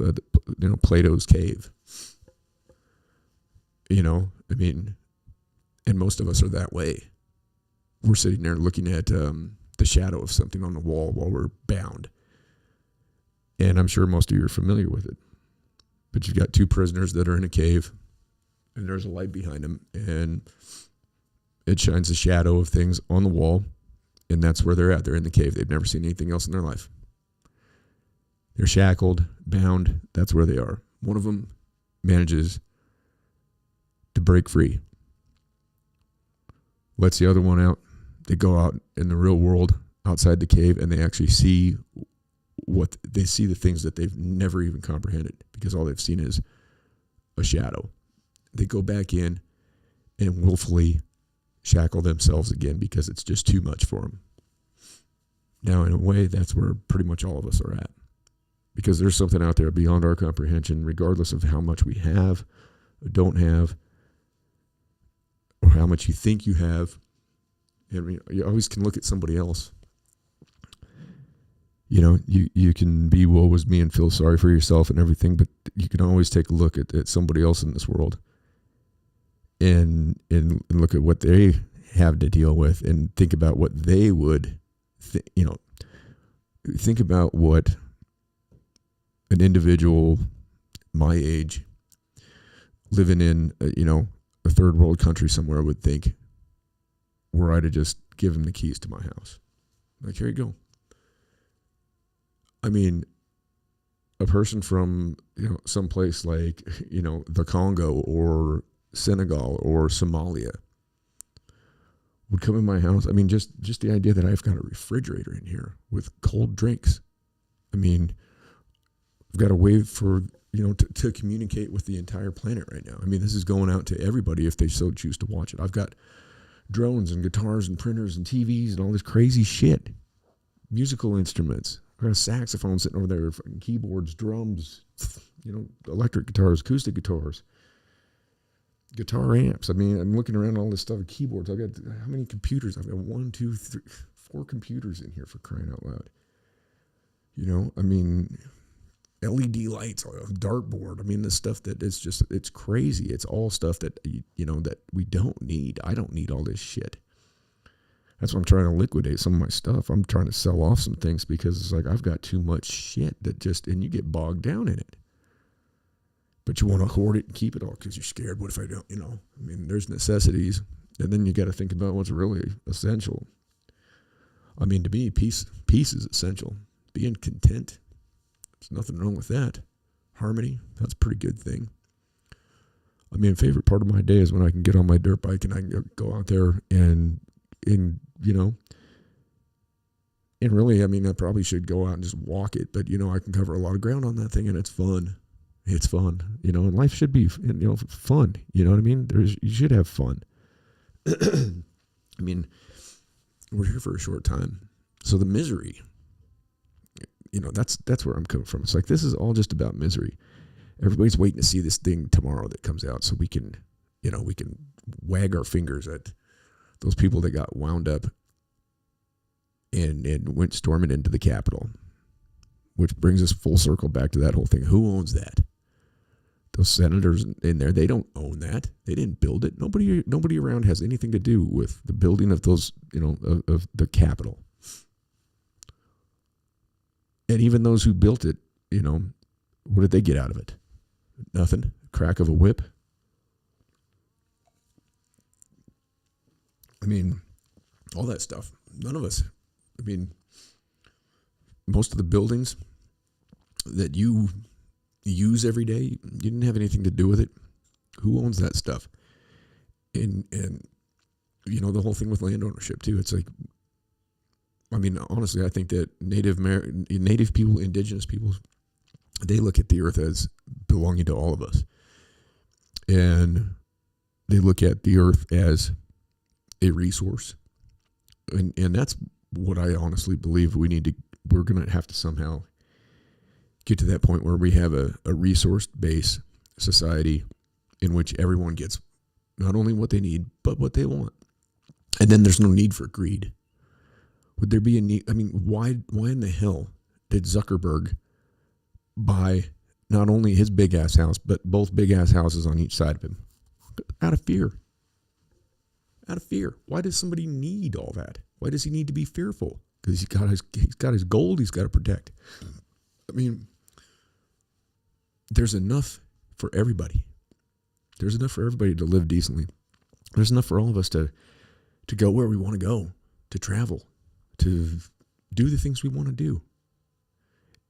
Plato's cave. I mean, and most of us are that way. We're sitting there looking at the shadow of something on the wall while we're bound. And I'm sure most of you are familiar with it. But you've got two prisoners that are in a cave, and there's a light behind them, and it shines a shadow of things on the wall, and that's where they're at. They're in the cave. They've never seen anything else in their life. They're shackled, bound. That's where they are. One of them manages to break free. Lets the other one out. They go out in the real world outside the cave, and they actually see the things that they've never even comprehended, because all they've seen is a shadow. They go back in and willfully shackle themselves again because it's just too much for them. Now, in a way, that's where pretty much all of us are at, because there's something out there beyond our comprehension, regardless of how much we have or don't have, or how much you think you have. I mean, you always can look at somebody else. You can be woe is me and feel sorry for yourself and everything, but you can always take a look at somebody else in this world and look at what they have to deal with and think about what they would, think about what an individual my age living in, a third world country somewhere would think, were I to just give him the keys to my house. Like, here you go. I mean, a person from, someplace like, the Congo or Senegal or Somalia would come in my house. I mean, just the idea that I've got a refrigerator in here with cold drinks. I mean, I've got a way for, to communicate with the entire planet right now. I mean, this is going out to everybody if they so choose to watch it. I've got, drones and guitars and printers and TVs and all this crazy shit. Musical instruments. I got a saxophone sitting over there, fucking keyboards, drums, electric guitars, acoustic guitars, guitar amps. I mean, I'm looking around all this stuff, keyboards. I've got, how many computers? I've got 1, 2, 3, 4 computers in here, for crying out loud. I mean, LED lights, a dartboard. I mean, the stuff that it's crazy. It's all stuff that, that we don't need. I don't need all this shit. That's why I'm trying to liquidate some of my stuff. I'm trying to sell off some things because it's like I've got too much shit and you get bogged down in it. But you want to hoard it and keep it all because you're scared. What if I don't, I mean, there's necessities. And then you got to think about what's really essential. I mean, to me, peace is essential. Being content, there's nothing wrong with that. Harmony, that's a pretty good thing. I mean, favorite part of my day is when I can get on my dirt bike and I can go out there and really, I mean, I probably should go out and just walk it, but I can cover a lot of ground on that thing and it's fun. It's fun, and life should be, fun. You know what I mean? You should have fun. I mean, we're here for a short time. So the misery, that's where I'm coming from. It's like, this is all just about misery. Everybody's waiting to see this thing tomorrow that comes out so we can wag our fingers at those people that got wound up and went storming into the Capitol, which brings us full circle back to that whole thing. Who owns that? Those senators in there, they don't own that. They didn't build it. Nobody around has anything to do with the building of those, of the Capitol. And even those who built it, what did they get out of it? Nothing. Crack of a whip. I mean, all that stuff. None of us. I mean, most of the buildings that you use every day, you didn't have anything to do with it. Who owns that stuff? And the whole thing with land ownership too. It's like, I mean, honestly, I think that native people, indigenous people, they look at the earth as belonging to all of us. And they look at the earth as a resource. And that's what I honestly believe we're going to have to somehow get to that point where we have a resource-based society in which everyone gets not only what they need, but what they want. And then there's no need for greed. Would there be a need? I mean, why in the hell did Zuckerberg buy not only his big-ass house, but both big-ass houses on each side of him? Out of fear. Out of fear. Why does somebody need all that? Why does he need to be fearful? Because he's got his gold he's got to protect. I mean, there's enough for everybody. There's enough for everybody to live decently. There's enough for all of us to go where we want to go, to travel, to do the things we want to do.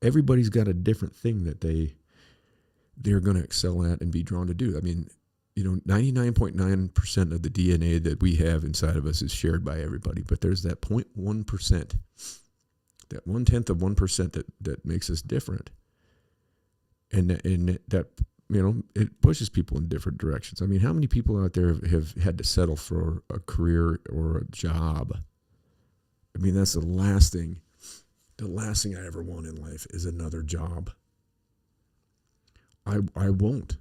Everybody's got a different thing that they're going to excel at and be drawn to do. I mean, 99.9% of the DNA that we have inside of us is shared by everybody, but there's that 0.1%, that 1/10 of 1% that makes us different. And that, it pushes people in different directions. I mean, how many people out there have had to settle for a career or a job? I mean, that's the last thing I ever want in life is another job. I won't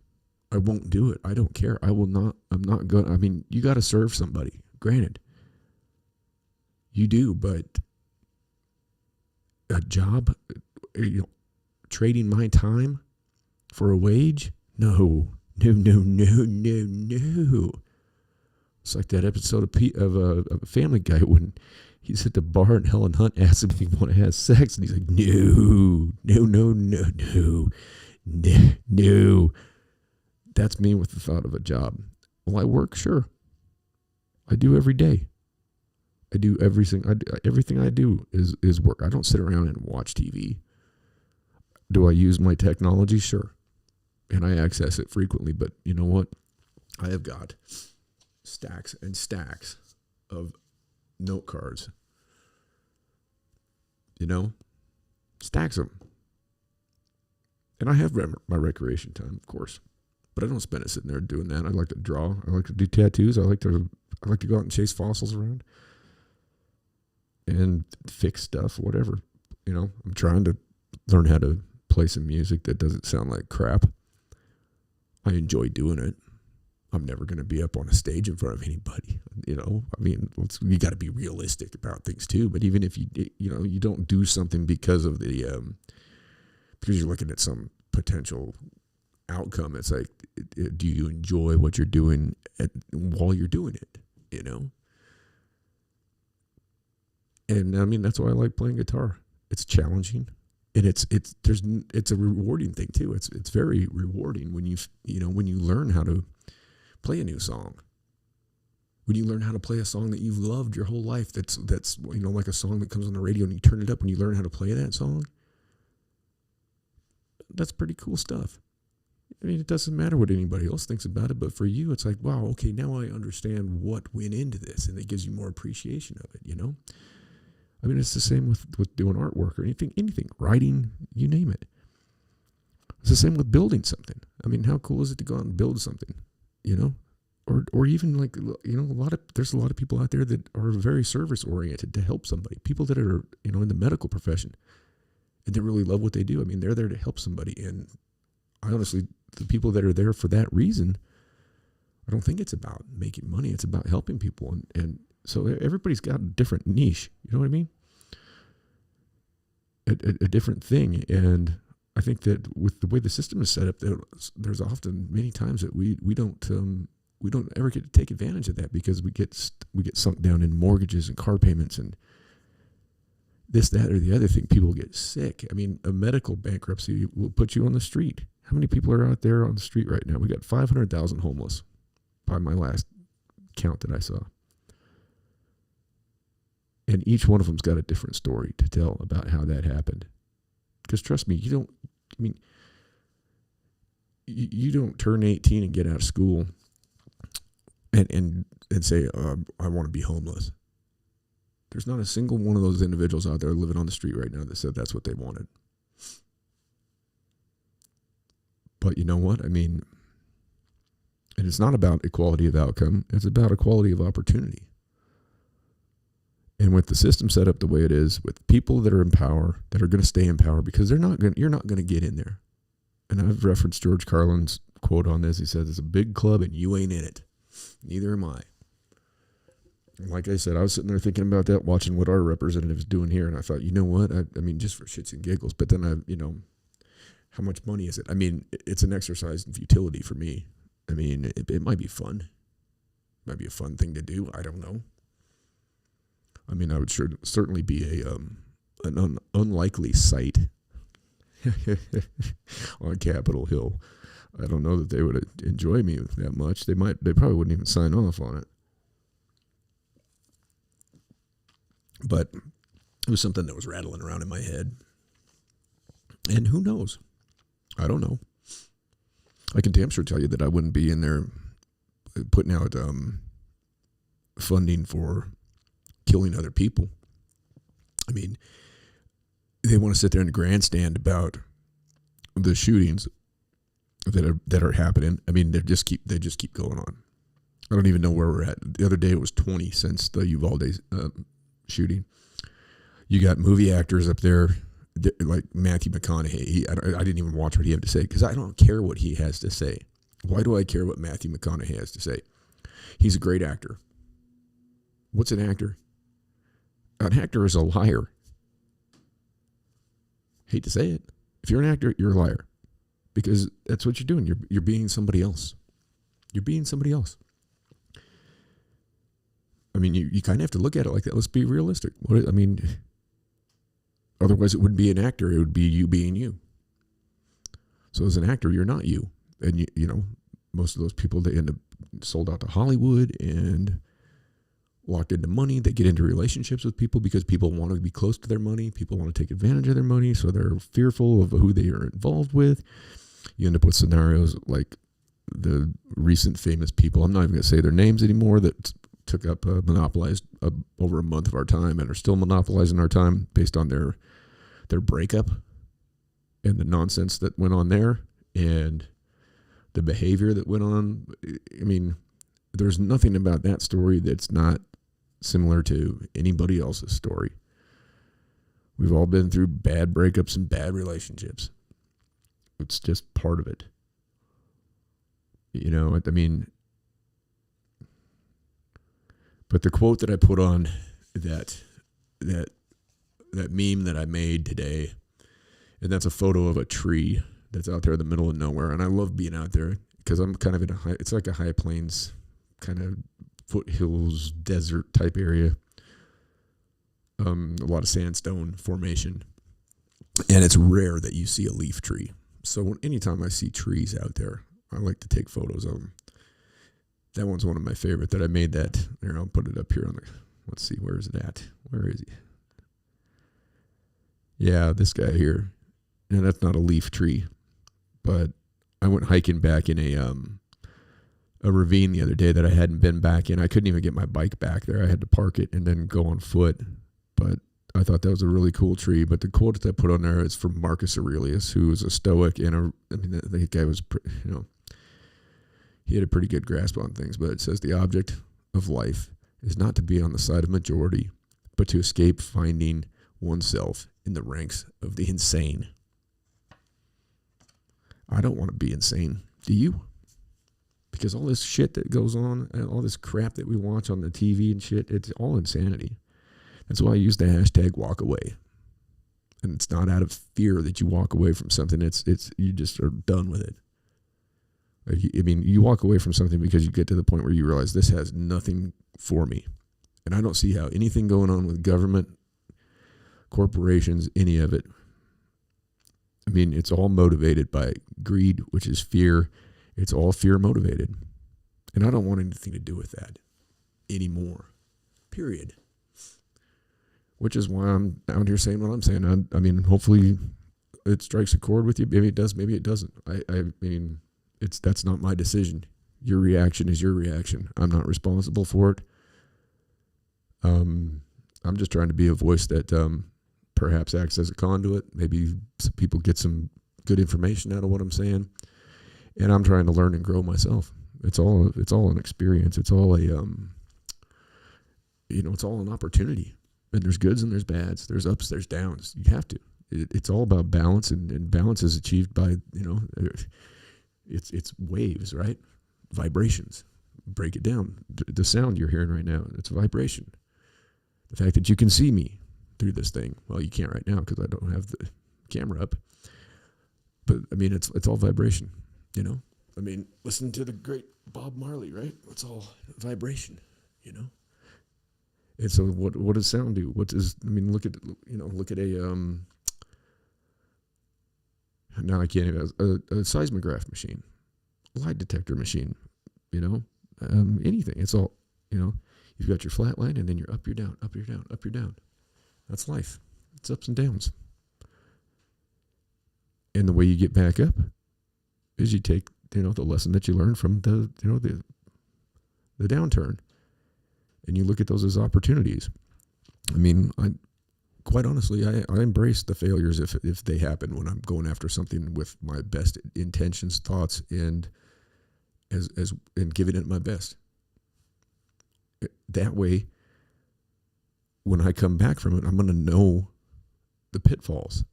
do it. I don't care. I'm not going. I mean, you got to serve somebody. Granted, you do, but a job, trading my time for a wage? No. It's like that episode of Family Guy when he's at the bar and Helen Hunt asks him if he want to have sex, and he's like, no. That's me with the thought of a job. Well, I work, sure. I do every day. I do everything. Everything I do is work. I don't sit around and watch TV. Do I use my technology? Sure. And I access it frequently. But you know what? I have got stacks and stacks of note cards. Stacks of them. And I have my recreation time, of course. But I don't spend it sitting there doing that. I like to draw. I like to do tattoos. I like to go out and chase fossils around and fix stuff, whatever. I'm trying to learn how to play some music that doesn't sound like crap. I enjoy doing it. I'm never going to be up on a stage in front of anybody. You got to be realistic about things too. But even if you don't do something because of because you're looking at some potential outcome, it's like, do you enjoy what you're doing while you're doing it? And that's why I like playing guitar. It's challenging, and it's a rewarding thing too. It's very rewarding when you learn how to play a new song. When you learn how to play a song that you've loved your whole life, that's like a song that comes on the radio and you turn it up and you learn how to play that song. That's pretty cool stuff. It doesn't matter what anybody else thinks about it, but for you, it's like, wow, okay, now I understand what went into this, and it gives you more appreciation of it, It's the same with doing artwork or anything, writing, you name it. It's the same with building something. How cool is it to go out and build something, Or even there's a lot of people out there that are very service oriented to help somebody. People that are, in the medical profession and they really love what they do. They're there to help somebody. And I honestly, the people that are there for that reason, I don't think it's about making money. It's about helping people. And so everybody's got a different niche. You know what I mean? A different thing. And I think that with the way the system is set up, there's often many times that we don't ever get to take advantage of that because we get sunk down in mortgages and car payments and this, that, or the other thing. People get sick. A medical bankruptcy will put you on the street. How many people are out there on the street right now? We got 500,000 homeless by my last count that I saw. And each one of them's got a different story to tell about how that happened. Because trust me, you don't turn 18 and get out of school and say, I want to be homeless. There's not a single one of those individuals out there living on the street right now that said that's what they wanted. But you know what? And it's not about equality of outcome. It's about equality of opportunity. And with the system set up the way it is, with people that are in power, that are going to stay in power, because you're not going to get in there. And I've referenced George Carlin's quote on this. He says, it's a big club and you ain't in it. Neither am I. And like I said, I was sitting there thinking about that, watching what our representative's doing here. And I thought, you know what? Just for shits and giggles. But then how much money is it? It's an exercise in futility for me. It might be fun. It might be a fun thing to do. I don't know. I would certainly be an unlikely sight on Capitol Hill. I don't know that they would enjoy me that much. They probably wouldn't even sign off on it. But it was something that was rattling around in my head. And who knows? I don't know. I can damn sure tell you that I wouldn't be in there putting out funding for killing other people. They want to sit there in the grandstand about the shootings that are happening. They just keep going on. I don't even know where we're at. The other day it was 20 since the Uvalde shooting. You got movie actors up there like Matthew McConaughey. I didn't even watch what he had to say because I don't care what he has to say. Why do I care what Matthew McConaughey has to say? He's a great actor. What's an actor? An actor is a liar. Hate to say it. If you're an actor, you're a liar. Because that's what you're doing. You're being somebody else. You're being somebody else. You kind of have to look at it like that. Let's be realistic. Otherwise it wouldn't be an actor. It would be you being you. So as an actor, you're not you. And most of those people, they end up sold out to Hollywood and locked into money. They get into relationships with people because people want to be close to their money. People want to take advantage of their money, so they're fearful of who they are involved with. You end up with scenarios like the recent famous people, I'm not even going to say their names anymore, that took up, monopolized over a month of our time and are still monopolizing our time based on their breakup and the nonsense that went on there. And the behavior that went on. I mean, there's nothing about that story that's not similar to anybody else's story. We've all been through bad breakups and bad relationships. It's just part of it. You know, I mean, but the quote that I put on that meme that I made today, and that's a photo of a tree that's out there in the middle of nowhere. And I love being out there because I'm kind of in it's like a high plains kind of foothills desert type area. A lot of sandstone formation, and it's rare that you see a leaf tree. So anytime I see trees out there, I like to take photos of them. That one's one of my favorite that I made that. Here, I'll put it up here on the, let's see, where is it at? Where is he? Yeah, this guy here. And that's not a leaf tree, but I went hiking back in a ravine the other day that I hadn't been back in. I couldn't even get my bike back there. I had to park it and then go on foot. But I thought that was a really cool tree. But the quote that I put on there is from Marcus Aurelius, who was a Stoic, and the guy was, he had a pretty good grasp on things. But it says the object of life is not to be on the side of majority, but to escape finding oneself in the ranks of the insane. I don't want to be insane. Do you? Because all this shit that goes on, all this crap that we watch on the TV and shit, it's all insanity. That's why I use the hashtag walk away. And it's not out of fear that you walk away from something. It's you just are done with it. Like, I mean, you walk away from something because you get to the point where you realize this has nothing for me. And I don't see how anything going on with government, corporations, any of it. I mean, it's all motivated by greed, which is fear. It's all fear motivated. And I don't want anything to do with that anymore. Period. Which is why I'm out here saying what I'm saying. I mean, hopefully it strikes a chord with you. Maybe it does, maybe it doesn't. I mean, that's not my decision. Your reaction is your reaction. I'm not responsible for it. I'm just trying to be a voice that perhaps acts as a conduit. Maybe some people get some good information out of what I'm saying. And I'm trying to learn and grow myself. It's all an experience. It's all it's all an opportunity. And there's goods and there's bads. There's ups, there's downs. You have to. It's all about balance, and balance is achieved by, it's waves, right? Vibrations. Break it down. The sound you're hearing right now, it's vibration. The fact that you can see me through this thing. Well, you can't right now because I don't have the camera up. But I mean, it's all vibration, I mean, listen to the great Bob Marley, right? It's all vibration, And so what does sound do? Look at a now I can't even, a seismograph machine, a lie detector machine, anything. It's all, you've got your flat line and then you're up, you're down, up, you're down, up, you're down. That's life. It's ups and downs. And the way you get back up is you take, the lesson that you learned from the downturn, and you look at those as opportunities. I mean, quite honestly, I embrace the failures if they happen when I'm going after something with my best intentions, thoughts, and and giving it my best. That way, when I come back from it, I'm going to know the pitfalls.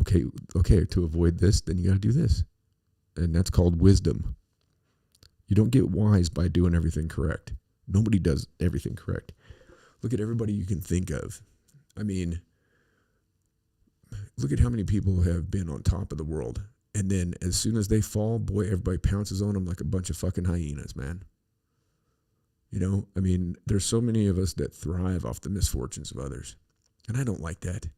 Okay, to avoid this, then you got to do this. And that's called wisdom. You don't get wise by doing everything correct. Nobody does everything correct. Look at everybody you can think of. I mean, look at how many people have been on top of the world. And then as soon as they fall, boy, everybody pounces on them like a bunch of fucking hyenas, man. I mean, there's so many of us that thrive off the misfortunes of others. And I don't like that.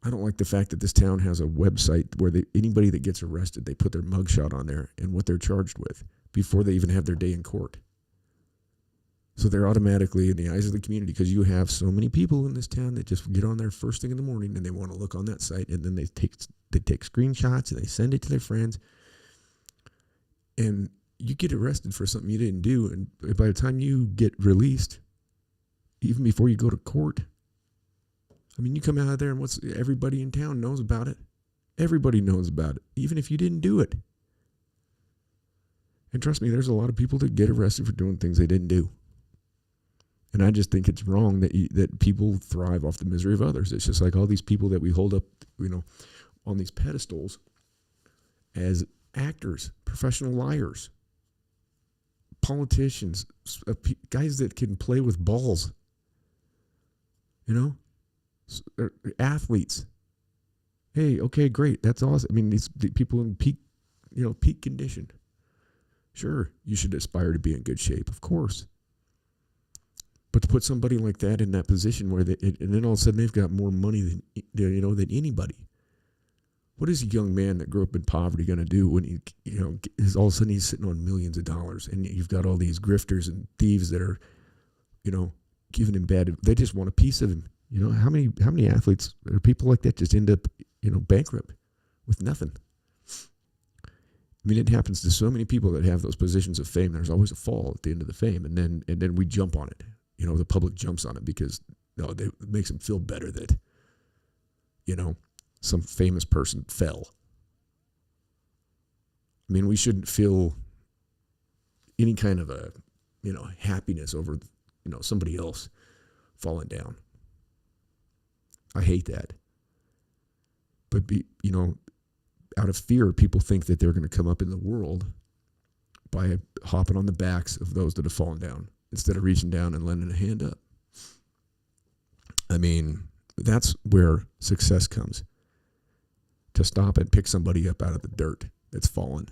I don't like the fact that this town has a website where anybody that gets arrested, they put their mugshot on there and what they're charged with before they even have their day in court. So they're automatically in the eyes of the community, because you have so many people in this town that just get on there first thing in the morning and they want to look on that site, and then they take screenshots and they send it to their friends. And you get arrested for something you didn't do, and by the time you get released, even before you go to court, I mean, you come out of there and everybody in town knows about it. Everybody knows about it, even if you didn't do it. And trust me, there's a lot of people that get arrested for doing things they didn't do. And I just think it's wrong that people thrive off the misery of others. It's just like all these people that we hold up, on these pedestals as actors, professional liars, politicians, guys that can play with balls, athletes. Hey, okay, great. That's awesome. I mean, these people in peak condition. Sure, you should aspire to be in good shape, of course. But to put somebody like that in that position where and then all of a sudden they've got more money than anybody. What is a young man that grew up in poverty going to do when all of a sudden he's sitting on millions of dollars, and you've got all these grifters and thieves that are, giving him they just want a piece of him. How many athletes or people like that just end up, bankrupt with nothing? I mean, it happens to so many people that have those positions of fame. There's always a fall at the end of the fame, and then we jump on it. The public jumps on it because it makes them feel better that, some famous person fell. I mean, we shouldn't feel any kind of a, happiness over, somebody else falling down. I hate that. But, out of fear, people think that they're going to come up in the world by hopping on the backs of those that have fallen down instead of reaching down and lending a hand up. I mean, that's where success comes. To stop and pick somebody up out of the dirt that's fallen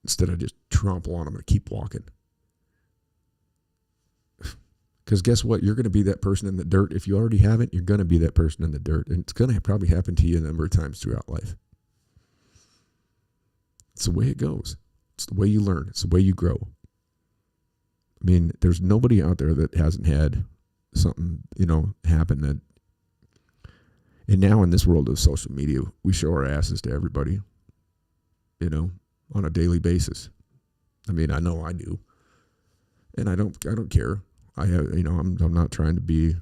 instead of just trample on them and keep walking. Because guess what? You're going to be that person in the dirt. If you already haven't, you're going to be that person in the dirt. And it's going to probably happen to you a number of times throughout life. It's the way it goes. It's the way you learn. It's the way you grow. I mean, there's nobody out there that hasn't had something, happen that. And now in this world of social media, we show our asses to everybody, on a daily basis. I mean, I know I do. And I don't care. I have, I'm not trying to be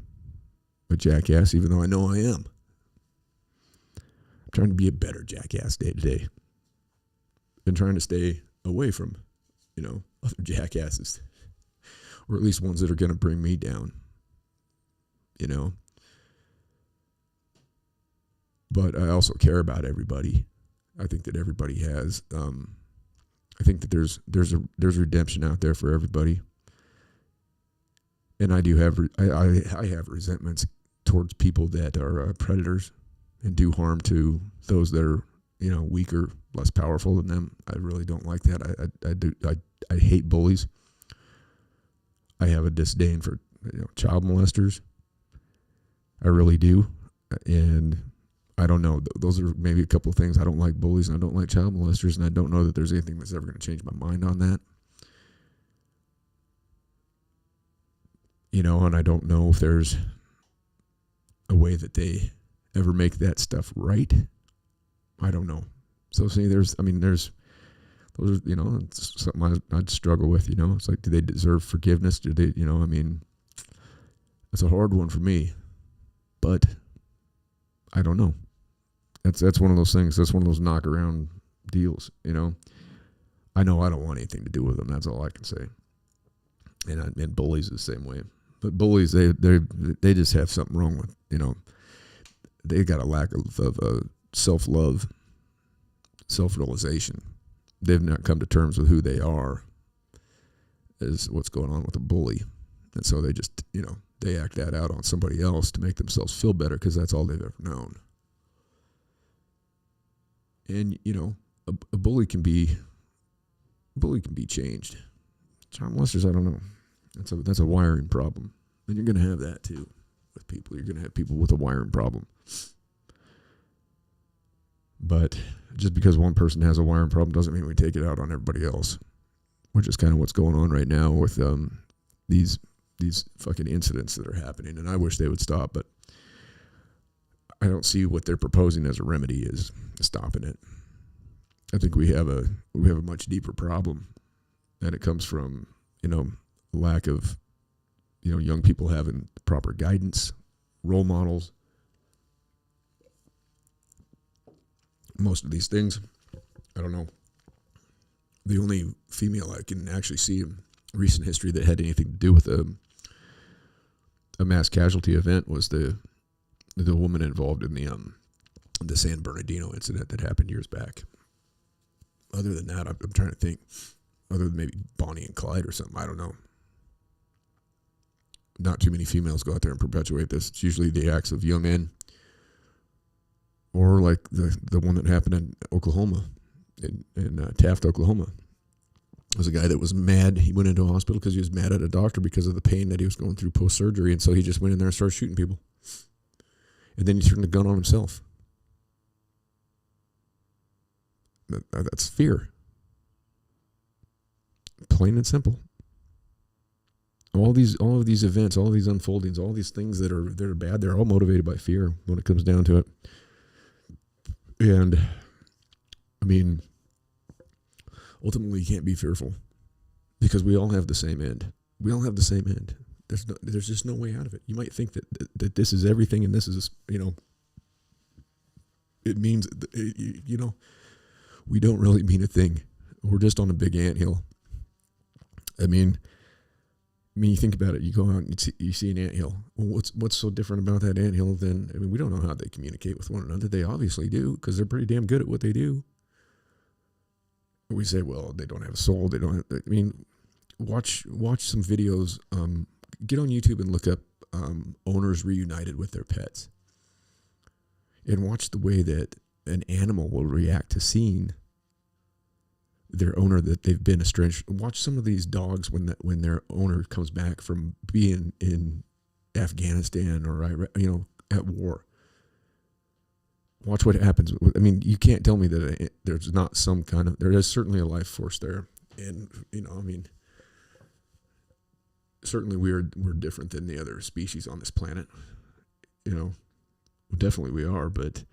a jackass, even though I know I am. I'm trying to be a better jackass day to day. And trying to stay away from, other jackasses. Or at least ones that are going to bring me down, But I also care about everybody. I think that everybody has. I think that there's redemption out there for everybody. And I do have I have resentments towards people that are predators and do harm to those that are weaker, less powerful than them. I really don't like that. I hate bullies. I have a disdain for child molesters. I really do, and I don't know. Those are maybe a couple of things. I don't like bullies and I don't like child molesters, and I don't know that there's anything that's ever going to change my mind on that. And I don't know if there's a way that they ever make that stuff right. I don't know. So see, those are, it's something I'd struggle with, It's like, do they deserve forgiveness? Do they, it's a hard one for me, but I don't know. That's one of those things. That's one of those knock around deals, I know I don't want anything to do with them. That's all I can say. And bullies the same way. But bullies, they just have something wrong with, they got a lack of self-love, self-realization. They've not come to terms with who they are is what's going on with a bully. And so they just, they act that out on somebody else to make themselves feel better because that's all they've ever known. And, a bully can be changed. Child molesters, I don't know. That's a wiring problem. And you're going to have that too with people. You're going to have people with a wiring problem. But just because one person has a wiring problem doesn't mean we take it out on everybody else, which is kind of what's going on right now with these fucking incidents that are happening. And I wish they would stop, but I don't see what they're proposing as a remedy is stopping it. I think we have a much deeper problem, and it comes from lack of young people having proper guidance, role models. Most of these things, I don't know. The only female I can actually see in recent history that had anything to do with a mass casualty event was the woman involved in the San Bernardino incident that happened years back. Other than that, I'm trying to think. Other than maybe Bonnie and Clyde or something, I don't know. Not too many females go out there and perpetuate this. It's usually the acts of young men, or like the one that happened in Oklahoma, in Taft, Oklahoma. It was a guy that was mad. He went into a hospital because he was mad at a doctor because of the pain that he was going through post-surgery, and so he just went in there and started shooting people. And then he turned the gun on himself. That's fear. Plain and simple. All of these events, all of these unfoldings, all these things that are bad, they're all motivated by fear when it comes down to it. And I mean, ultimately, you can't be fearful because we all have the same end. We all have the same end. There's just no way out of it. You might think that this is everything, and this is, it means, we don't really mean a thing. We're just on a big anthill. I mean, you think about it. You go out and you see an anthill. Well, what's so different about that anthill than? I mean, we don't know how they communicate with one another. They obviously do because they're pretty damn good at what they do. We say, well, they don't have a soul. They don't. I mean, watch some videos. Get on YouTube and look up owners reunited with their pets, and watch the way that an animal will react to seeing their owner that they've been estranged. Watch some of these dogs when their owner comes back from being in Afghanistan or at war. Watch what happens. I mean, you can't tell me that there's not some kind of. There is certainly a life force there, and certainly we're different than the other species on this planet. Definitely we are. But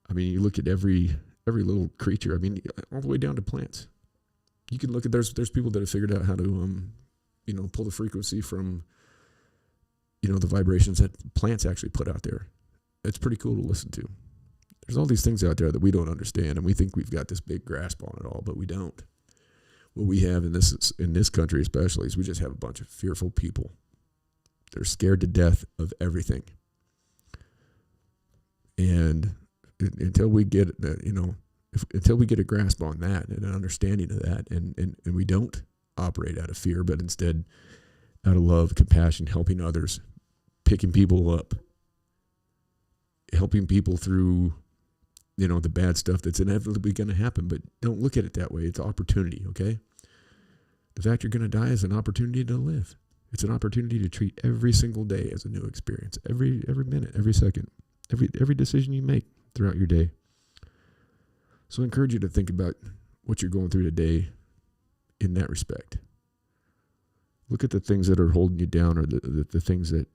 I mean, you look at every little creature. I mean, all the way down to plants. You can look at there's people that have figured out how to pull the frequency from the vibrations that plants actually put out there. It's pretty cool to listen to. There's all these things out there that we don't understand, and we think we've got this big grasp on it all, but we don't. What we have in this country especially is we just have a bunch of fearful people. They're scared to death of everything. And until we get until we get a grasp on that and an understanding of that, and we don't operate out of fear, but instead out of love, compassion, helping others, picking people up, helping people through the bad stuff that's inevitably going to happen. But don't look at it that way. It's opportunity, okay? The fact you're going to die is an opportunity to live. It's an opportunity to treat every single day as a new experience, every minute, every second, every decision you make throughout your day. So I encourage you to think about what you're going through today in that respect. Look at the things that are holding you down, or the things that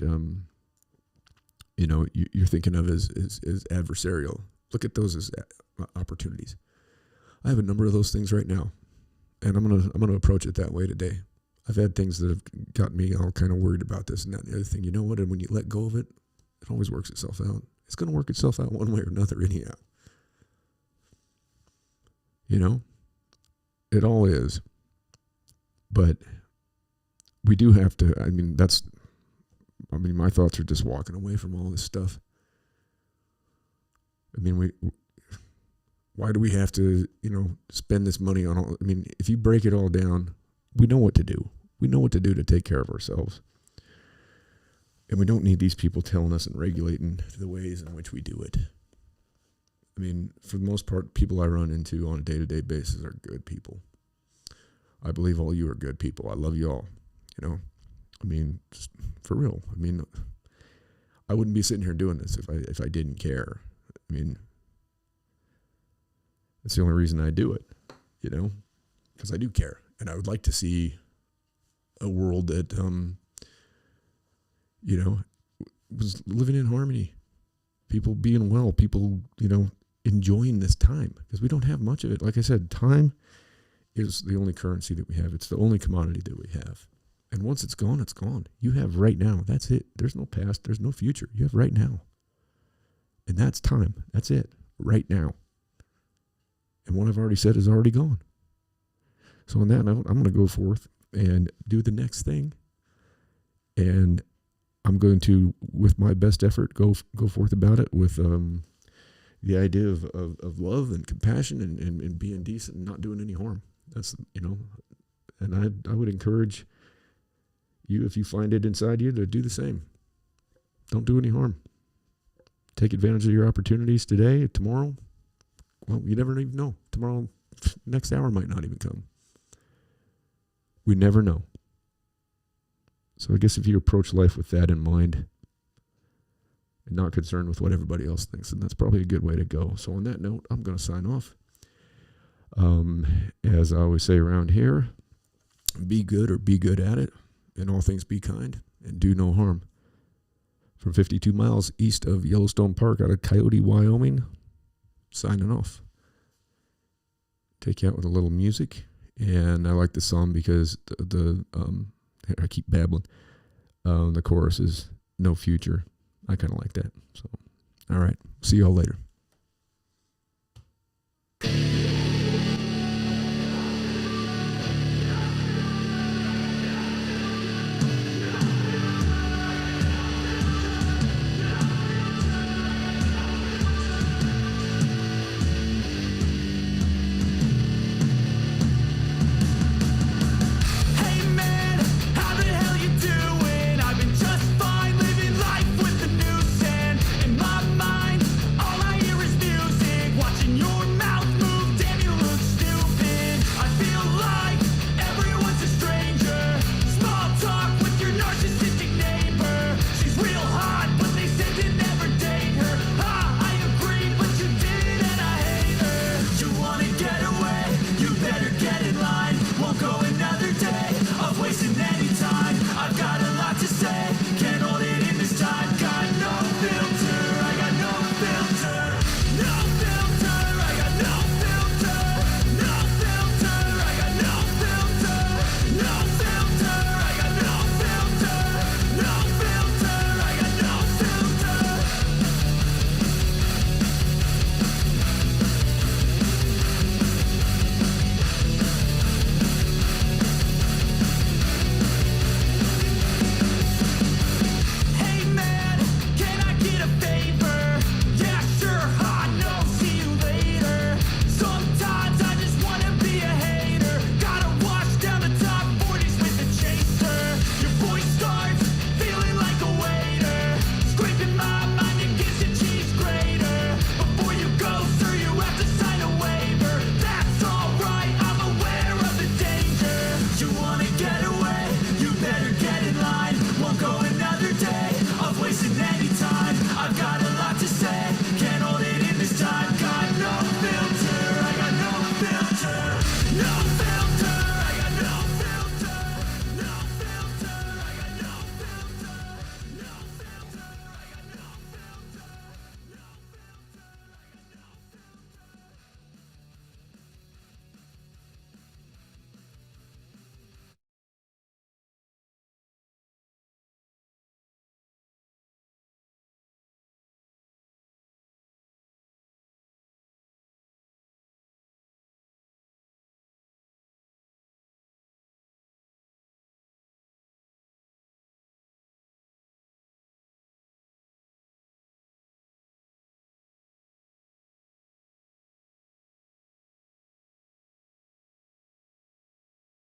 you're thinking of as adversarial. Look at those as opportunities. I have a number of those things right now, and I'm gonna approach it that way today. I've had things that have gotten me all kind of worried about this and that and the other thing. You know what? And when you let go of it, it always works itself out. It's going to work itself out one way or another anyhow. It all is. But we do have to, my thoughts are just walking away from all this stuff. Why do we have to, spend this money on all, if you break it all down, we know what to do. We know what to do to take care of ourselves. And we don't need these people telling us and regulating the ways in which we do it. For the most part, people I run into on a day-to-day basis are good people. I believe all you are good people. I love you all. Just for real. I wouldn't be sitting here doing this if I didn't care. That's the only reason I do it, because I do care. And I would like to see a world that, was living in harmony. People being well, people, enjoying this time, because we don't have much of it. Like I said, time is the only currency that we have. It's the only commodity that we have. And once it's gone, it's gone. You have right now. That's it. There's no past. There's no future. You have right now. And that's time. That's it. Right now. And what I've already said is already gone. So on that note, I'm going to go forth and do the next thing. And I'm going to, with my best effort, go forth about it with the idea of love and compassion and being decent and not doing any harm. That's, and I would encourage you, if you find it inside you, to do the same. Don't do any harm. Take advantage of your opportunities today, tomorrow. Well, you never even know. Tomorrow, next hour might not even come. We never know. So I guess if you approach life with that in mind and not concerned with what everybody else thinks, then that's probably a good way to go. So on that note, I'm going to sign off. As I always say around here, be good or be good at it. In all things be kind and do no harm. From 52 miles east of Yellowstone Park out of Coyote, Wyoming, signing off. Take you out with a little music. And I like the song because I keep babbling. The chorus is no future. I kind of like that. So, all right. See y'all later.